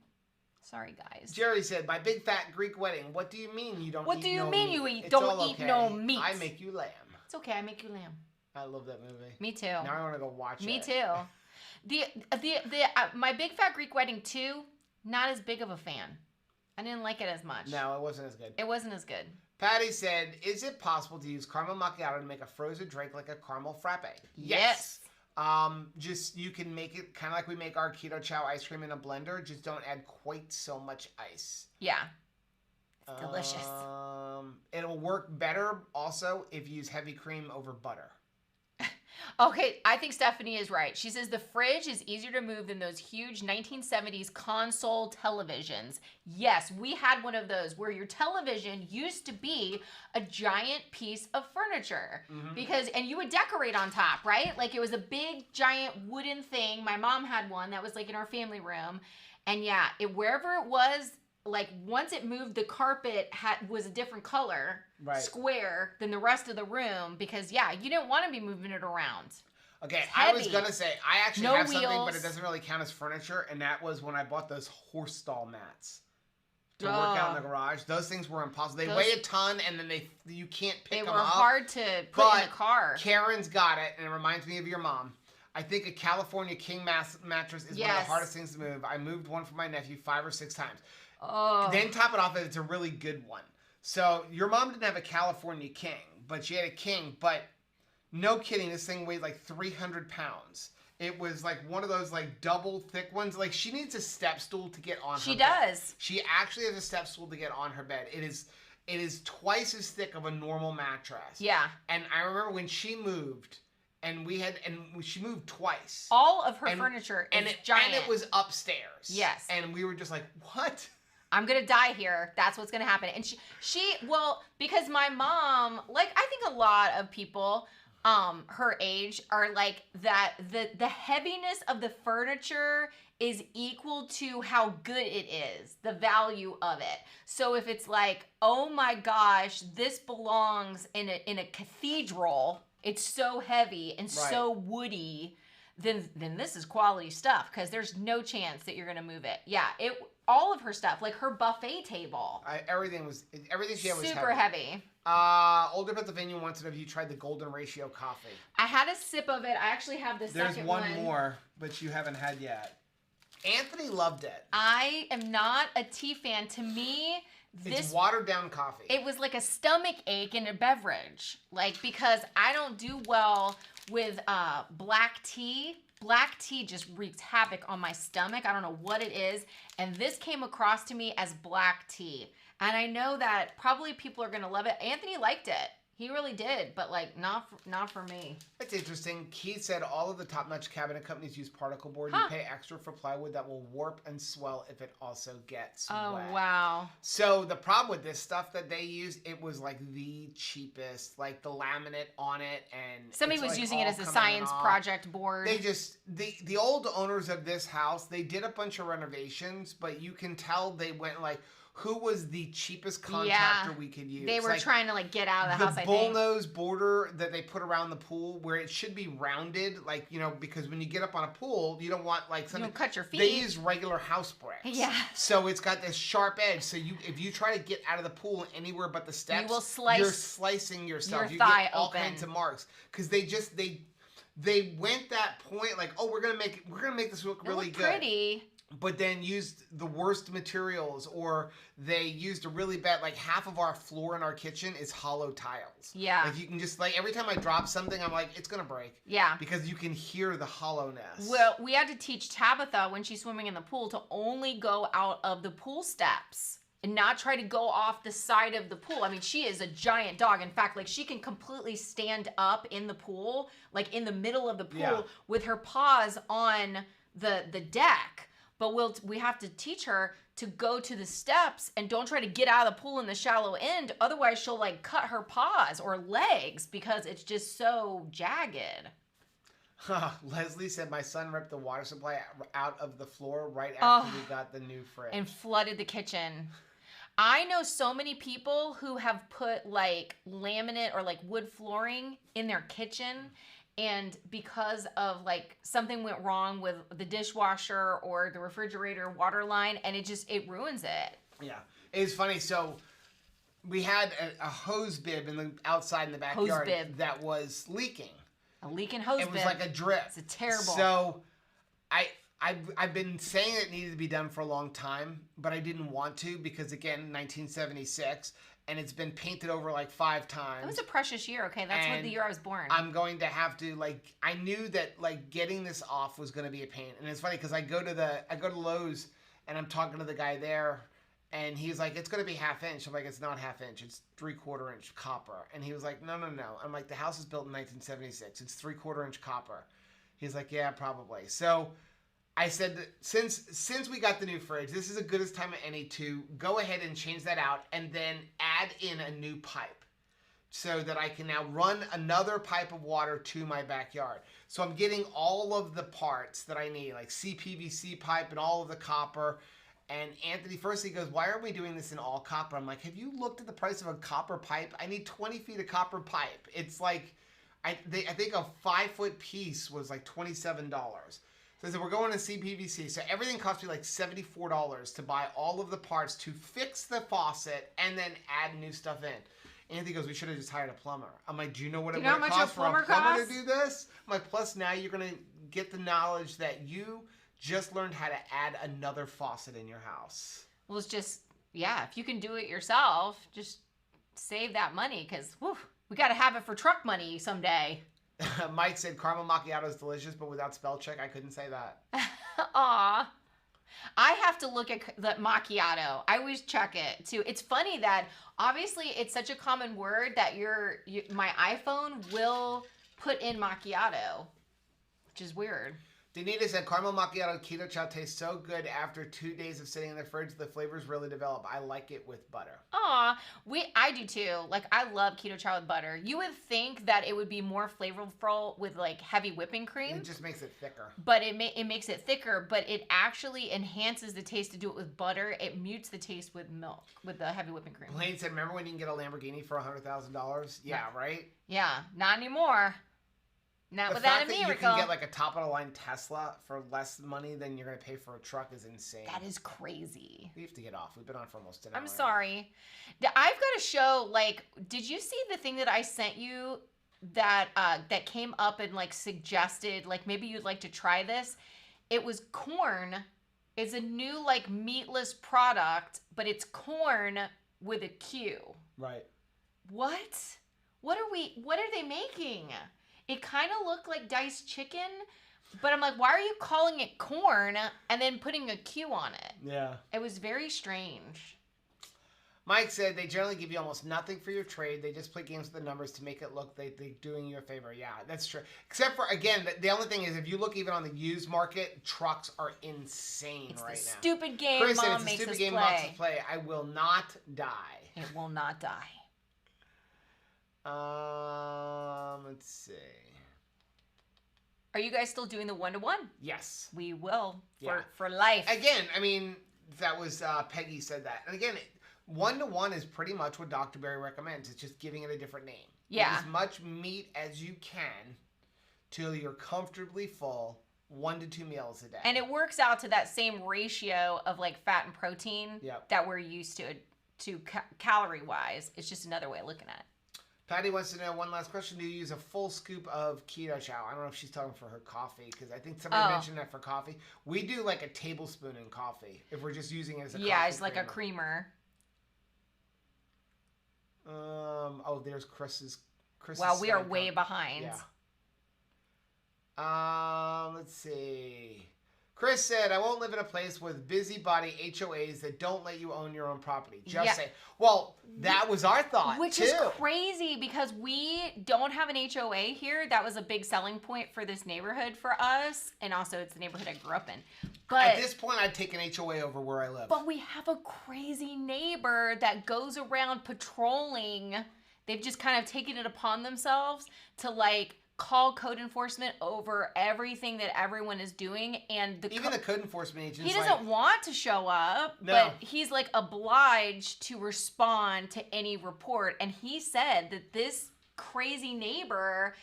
Sorry, guys. Jerry said, my big fat Greek wedding. What do you mean you don't eat no meat? What do you mean you don't eat no meat? I make you lamb. It's okay. I make you lamb. I love that movie. Me too. Now I want to go watch it. Me too. My Big Fat Greek Wedding 2, not as big of a fan. I didn't like it as much. No, it wasn't as good. It wasn't as good. Patty said, is it possible to use caramel macchiato to make a frozen drink like a caramel frappe? Yes. Just you can make it kind of like we make our keto chow ice cream in a blender. Just don't add quite so much ice. Yeah. It's delicious. It'll work better also if you use heavy cream over butter. Okay, I think Stephanie is right. She says the fridge is easier to move than those huge 1970s console televisions. Yes, we had one of those where your television used to be a giant piece of furniture. Mm-hmm. And you would decorate on top, right? Like it was a big giant wooden thing. My mom had one that was like in our family room. And yeah, wherever it was, like once it moved, the carpet was a different color, square than the rest of the room because you didn't want to be moving it around. Okay, I was gonna say I actually have something, but it doesn't really count as furniture, and that was when I bought those horse stall mats to work out in the garage. Those things were impossible. They weigh a ton, and then you can't pick them up. They were hard to put in the car. Karen's got it, and it reminds me of your mom. I think a California King mattress is one of the hardest things to move. I moved one for my nephew 5 or 6 times. Oh. Then top it off, it's a really good one. So your mom didn't have a California King, but she had a King. But no kidding, this thing weighed like 300 pounds. It was like one of those like double thick ones. Like she needs a step stool to get on her bed. She does. She actually has a step stool to get on her bed. It is twice as thick of a normal mattress. Yeah. And I remember when she moved, and she moved twice. All of her furniture is giant. And it was upstairs. Yes. And we were just like, what? I'm going to die here. That's what's going to happen. And because my mom, like I think a lot of people her age are like that the heaviness of the furniture is equal to how good it is, the value of it. So if it's like, oh my gosh, this belongs in a cathedral, it's so heavy and so woody, then this is quality stuff because there's no chance that you're going to move it. Yeah, all of her stuff, like her buffet table. Everything she had was super heavy. Older Pennsylvania wants to know if you tried the Golden Ratio coffee. I had a sip of it. I actually have the second one. There's one more, but you haven't had yet. Anthony loved it. I am not a tea fan. To me, it's watered down coffee. It was like a stomach ache in a beverage. Like, because I don't do well with black tea. Black tea just wreaks havoc on my stomach. I don't know what it is. And this came across to me as black tea. And I know that probably people are going to love it. Anthony liked it. He really did, but like not for me. It's interesting. Keith said all of the top-notch cabinet companies use particle board. You pay extra for plywood that will warp and swell if it also gets wet. Oh, wow. So the problem with this stuff that they use, it was like the cheapest, like the laminate on it, and somebody was using it as a science project board. They just the old owners of this house, they did a bunch of renovations, but you can tell they went like, who was the cheapest contractor we could use. They were trying to like get out of the house, I think. The bullnose border that they put around the pool where it should be rounded, like, you know, because when you get up on a pool, you don't want like something. You don't cut your feet. They use regular house bricks. Yeah. So it's got this sharp edge. So if you try to get out of the pool anywhere but the steps, you're slicing yourself. Your thigh get all open. kinds of marks. Because they went that point like, oh, we're gonna make this look really good. Pretty. But then used the worst materials, or they used a really bad, like half of our floor in our kitchen is hollow tiles. Yeah. Like you can just like, every time I drop something, I'm like, it's going to break. Yeah. Because you can hear the hollowness. Well, we had to teach Tabitha when she's swimming in the pool to only go out of the pool steps and not try to go off the side of the pool. I mean, she is a giant dog. In fact, like she can completely stand up in the pool, like in the middle of the pool with her paws on the deck. But we have to teach her to go to the steps and don't try to get out of the pool in the shallow end. Otherwise, she'll like cut her paws or legs because it's just so jagged. Leslie said my son ripped the water supply out of the floor right after we got the new fridge. And flooded the kitchen. I know so many people who have put like laminate or like wood flooring in their kitchen. And because of like something went wrong with the dishwasher or the refrigerator water line, and it ruins it. Yeah, it's funny. So we had a hose bib outside in the backyard that was leaking. A leaking hose bib. It was like a drip. It's terrible. So I've been saying it needed to be done for a long time, but I didn't want to because again, 1976. And it's been painted over like 5 times. It was a precious year, okay? That's what the year I was born. I'm going to have to like, I knew that like getting this off was going to be a pain. And it's funny because I go to Lowe's and I'm talking to the guy there and he's like, it's going to be 1/2 inch. I'm like, it's not 1/2 inch. It's 3/4 inch copper. And he was like, no. I'm like, the house is built in 1976. It's 3/4 inch copper. He's like, yeah, probably. So I said that since we got the new fridge, this is as good as time as any to go ahead and change that out and then add in a new pipe so that I can now run another pipe of water to my backyard. So I'm getting all of the parts that I need, like CPVC pipe and all of the copper. And Anthony first he goes, why aren't we doing this in all copper? I'm like, have you looked at the price of a copper pipe? I need 20 feet of copper pipe. It's like, I think a 5-foot piece was like $27. So I said, we're going to CPVC. So everything cost me like $74 to buy all of the parts to fix the faucet and then add new stuff in. Anthony goes, we should have just hired a plumber. I'm like, do you know what it would cost for a plumber to do this? I'm like, plus now you're going to get the knowledge that you just learned how to add another faucet in your house. Well, it's just, yeah, if you can do it yourself, just save that money because we got to have it for truck money someday. Mike said caramel macchiato is delicious, but without spell check, I couldn't say that. Aw. I have to look at the macchiato. I always check it too. It's funny that obviously it's such a common word that my iPhone will put in macchiato, which is weird. Danita said caramel macchiato keto chow tastes so good after 2 days of sitting in the fridge. The flavors really develop. I like it with butter. Aw, I do too. Like I love keto chow with butter. You would think that it would be more flavorful with like heavy whipping cream. It just makes it thicker. But it makes it thicker, but it actually enhances the taste to do it with butter. It mutes the taste with milk, with the heavy whipping cream. Blaine said, remember when you can get a Lamborghini for $100,000? Yeah, right? Yeah, not anymore. Not without a miracle. You can get like a top-of-the-line Tesla for less money than you're going to pay for a truck is insane. That is crazy. We have to get off. We've been on for almost an hour. I'm sorry. I've got a show, like, did you see the thing that I sent you that came up and, like, suggested, like, maybe you'd like to try this? It was corn. It's a new, like, meatless product, but it's corn with a Q. Right. What? What are they making? It kind of looked like diced chicken, but I'm like, why are you calling it corn and then putting a Q on it? Yeah. It was very strange. Mike said they generally give you almost nothing for your trade. They just play games with the numbers to make it look like they're doing you a favor. Yeah, that's true. Except for, again, the only thing is if you look even on the used market, trucks are insane right now. It's the stupid game Chris Mom said makes it's a us stupid game play. Mom makes us play. I will not die. It will not die. Let's see. Are you guys still doing the 1-to-1? Yes. We will for life. Again, I mean, That was Peggy said that. And again, 1-to-1 is pretty much what Dr. Berry recommends. It's just giving it a different name. Yeah. Eat as much meat as you can till you're comfortably full, 1 to 2 meals a day. And it works out to that same ratio of like fat and protein that we're used to calorie wise. It's just another way of looking at it. Patty wants to know one last question. Do you use a full scoop of keto chow? I don't know if she's talking for her coffee because I think somebody mentioned that for coffee. We do like a tablespoon in coffee if we're just using it as a coffee Yeah, it's like creamer. a creamer. There's Chris's. Wow, we are way behind. Yeah. Let's see. Chris said, I won't live in a place with busybody HOAs that don't let you own your own property. Just say, well, that was our thought, Which is crazy because we don't have an HOA here. That was a big selling point for this neighborhood for us. And also it's the neighborhood I grew up in. But at this point, I'd take an HOA over where I live. But we have a crazy neighbor that goes around patrolling. They've just kind of taken it upon themselves to like call code enforcement over everything that everyone is doing, and even the code enforcement agent, he doesn't want to show up, but he's like obliged to respond to any report. And he said that this crazy neighbor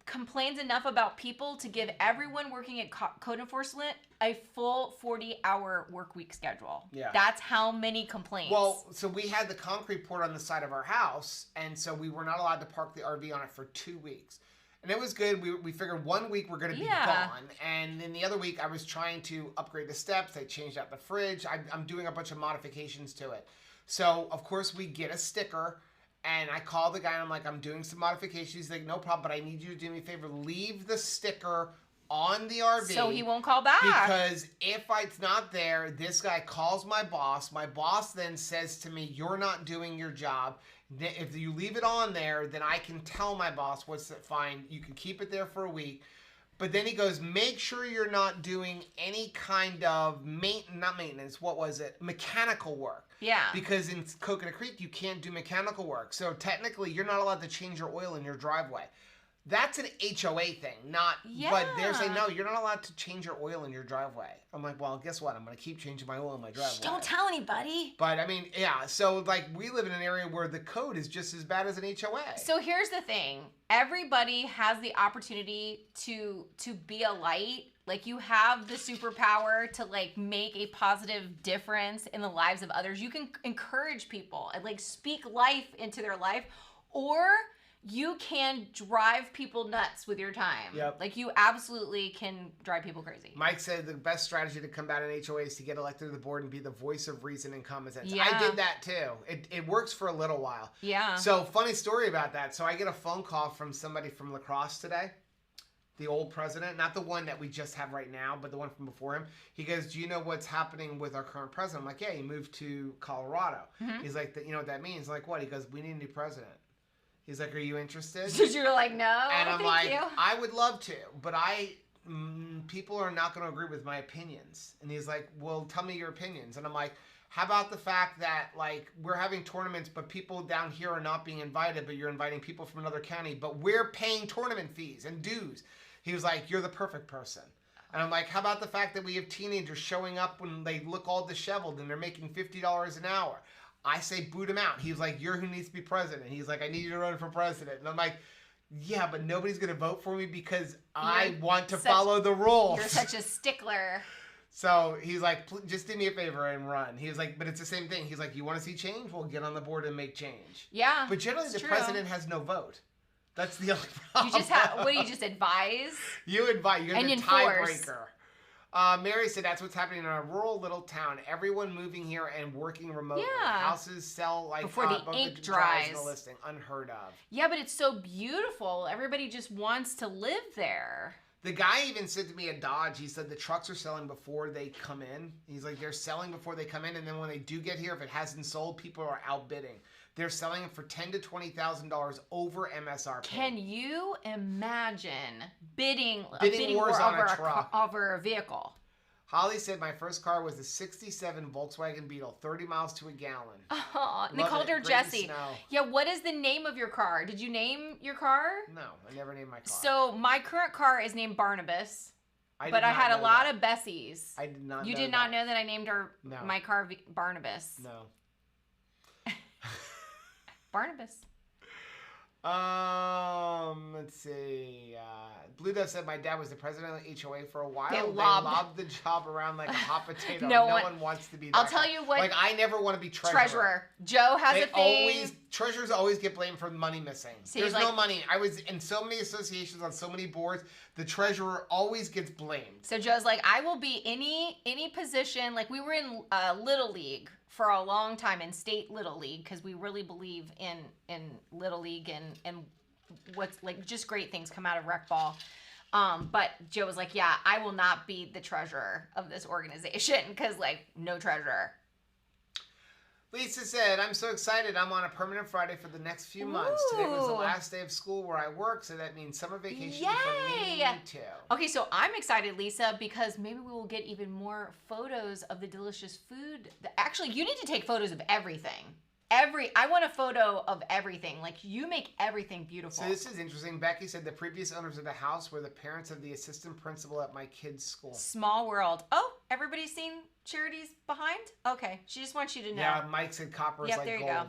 complains enough about people to give everyone working at code enforcement a full 40-hour work week schedule. Yeah. That's how many complaints. Well, so we had the concrete poured on the side of our house, and so we were not allowed to park the RV on it for 2 weeks. And it was good. We figured 1 week we're going to be gone. And then the other week I was trying to upgrade the steps. I changed out the fridge. I'm doing a bunch of modifications to it. So, of course, we get a sticker. And I call the guy and I'm like, I'm doing some modifications. He's like, no problem, but I need you to do me a favor. Leave the sticker on the RV. So he won't call back. Because if it's not there, this guy calls my boss. My boss then says to me, you're not doing your job. If you leave it on there, then I can tell my boss what's fine. You can keep it there for a week. But then he goes, make sure you're not doing any kind of mechanical work. Yeah. Because in Coconut Creek, you can't do mechanical work. So technically, you're not allowed to change your oil in your driveway. That's an HOA thing, but they're saying, no, you're not allowed to change your oil in your driveway. I'm like, well, guess what? I'm going to keep changing my oil in my driveway. Shh, don't tell anybody. But I mean, yeah, so like we live in an area where the code is just as bad as an HOA. So here's the thing. Everybody has the opportunity to be a light. Like you have the superpower to like make a positive difference in the lives of others. You can encourage people and like speak life into their life, or you can drive people nuts with your time. Yep. Like you absolutely can drive people crazy. Mike said the best strategy to combat an HOA is to get elected to the board and be the voice of reason and common sense. Yeah. I did that too. It works for a little while. Yeah. So funny story about that. So I get a phone call from somebody from La Crosse today. The old president, not the one that we just have right now, but the one from before him. He goes, do you know what's happening with our current president? I'm like, yeah, he moved to Colorado. Mm-hmm. He's like, you know what that means? I'm like, what? He goes, we need a new president. He's like, are you interested? You're like, no, and I'm thank like, you. I would love to, but people are not going to agree with my opinions. And he's like, well, tell me your opinions. And I'm like, how about the fact that, like, we're having tournaments, but people down here are not being invited, but you're inviting people from another county, but we're paying tournament fees and dues. He was like, you're the perfect person. And I'm like, how about the fact that we have teenagers showing up when they look all disheveled and they're making $50 an hour? I say boot him out. He was like, you're who needs to be president. He's like, I need you to run for president. And I'm like, yeah, but nobody's going to vote for me because I want to follow the rules. You're such a stickler. So he's like, just do me a favor and run. He was like, but it's the same thing. He's like, you want to see change? Well, get on the board and make change. Yeah. But generally, the president has no vote. That's the only problem. You just have, what do you just advise? You advise. You're the tiebreaker. Mary said that's what's happening in a rural little town. Everyone moving here and working remotely. Yeah. Houses sell like before the ink dries. The listing. Unheard of. Yeah, but it's so beautiful. Everybody just wants to live there. The guy even said to me at Dodge, he said the trucks are selling before they come in. He's like, they're selling before they come in, and then when they do get here, if it hasn't sold, people are outbidding. They're selling it for $10,000 to $20,000 over MSRP. Can you imagine bidding wars war on a truck over a vehicle? Holly said my first car was a '67 Volkswagen Beetle, 30 miles to a gallon. Oh, and they called her Jessie. Yeah, what is the name of your car? Did you name your car? No, I never named my car. So my current car is named Barnabas. But I had a lot of Bessies. I did not. You did not know that I named my car Barnabas. No. Barnabas. Let's see. Blue Dove said my dad was the president of the HOA for a while. They lobbed the job around like a hot potato. No one wants to be that I'll tell you what. Like, I never want to be treasurer. Joe has a thing. Treasurers always get blamed for money missing. See, There's no money. I was in so many associations on so many boards. The treasurer always gets blamed. So Joe's like, I will be any position. Like, we were in Little League for a long time, in state Little League, because we really believe in Little League and what's like just great things come out of rec ball. But Joe was like, yeah, I will not be the treasurer of this organization because like no treasurer. Lisa said, I'm so excited. I'm on a permanent Friday for the next few months. Ooh. Today was the last day of school where I work, so that means summer vacation for me too. Okay, so I'm excited, Lisa, because maybe we will get even more photos of the delicious food. Actually, you need to take photos of everything. I want a photo of everything. Like, you make everything beautiful. So this is interesting. Becky said the previous owners of the house were the parents of the assistant principal at my kid's school. Small world. Oh, everybody's seen Charity's behind? Okay. She just wants you to know. Yeah, Mike said copper is like gold. There you go.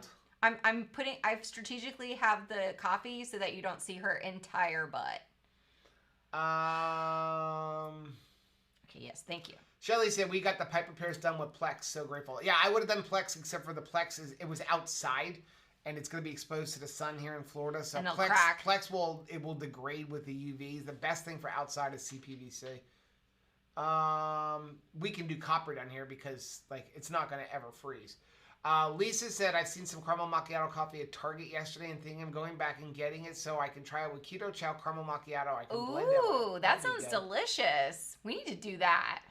I've strategically have the coffee so that you don't see her entire butt. Okay, yes, thank you. Shelly said, we got the pipe repairs done with Plex. So grateful. Yeah, I would have done Plex, except for the Plex it was outside, and it's going to be exposed to the sun here in Florida. So and Plex will degrade with the UVs. The best thing for outside is CPVC. We can do copper down here because like it's not going to ever freeze. Lisa said, I've seen some caramel macchiato coffee at Target yesterday and thinking I'm going back and getting it so I can try it with keto chow caramel macchiato. I can blend it. Ooh, that sounds delicious. We need to do that.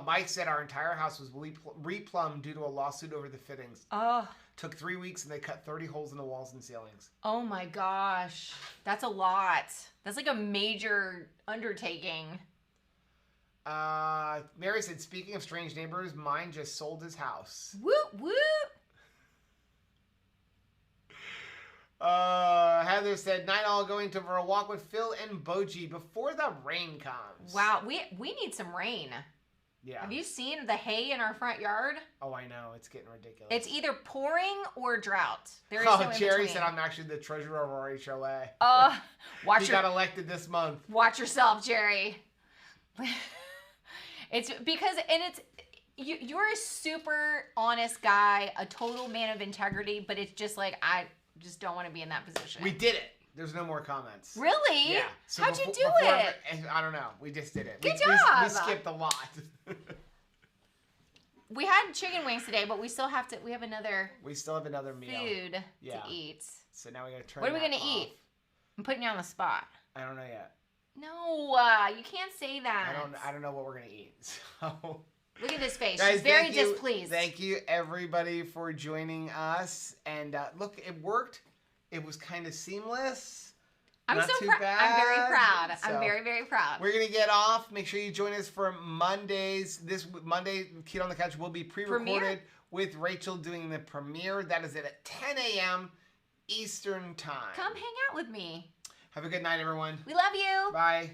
Mike said our entire house was replumbed due to a lawsuit over the fittings. Oh. Took 3 weeks and they cut 30 holes in the walls and ceilings. Oh my gosh. That's a lot. That's like a major undertaking. Mary said, speaking of strange neighbors, mine just sold his house. Whoop, whoop. Heather said, night all going for a walk with Phil and Boji before the rain comes. Wow, we need some rain. Yeah. Have you seen the hay in our front yard? Oh, I know. It's getting ridiculous. It's either pouring or drought. There is no Jerry said I'm actually the treasurer of our HOA. He got elected this month. Watch yourself, Jerry. It's because, and it's, you're a super honest guy, a total man of integrity, but it's just like, I just don't want to be in that position. We did it. There's no more comments. Really? Yeah. So how'd you do it? I don't know. We just did it. Good job. We skipped a lot. We had chicken wings today, but we still have to. We have another. We still have another meal. Food to eat. So now we gotta turn. What are we gonna eat? I'm putting you on the spot. I don't know yet. No, you can't say that. I don't know what we're gonna eat. So. Look at this face. Guys, she's very displeased. Thank you everybody for joining us. And look, it worked. It was kind of seamless. I'm so proud. I'm very proud. So, I'm very, very proud. We're going to get off. Make sure you join us for Mondays. This Monday, Keto on the Couch will be pre-recorded with Rachel doing the premiere. That is at 10 a.m. Eastern Time. Come hang out with me. Have a good night, everyone. We love you. Bye.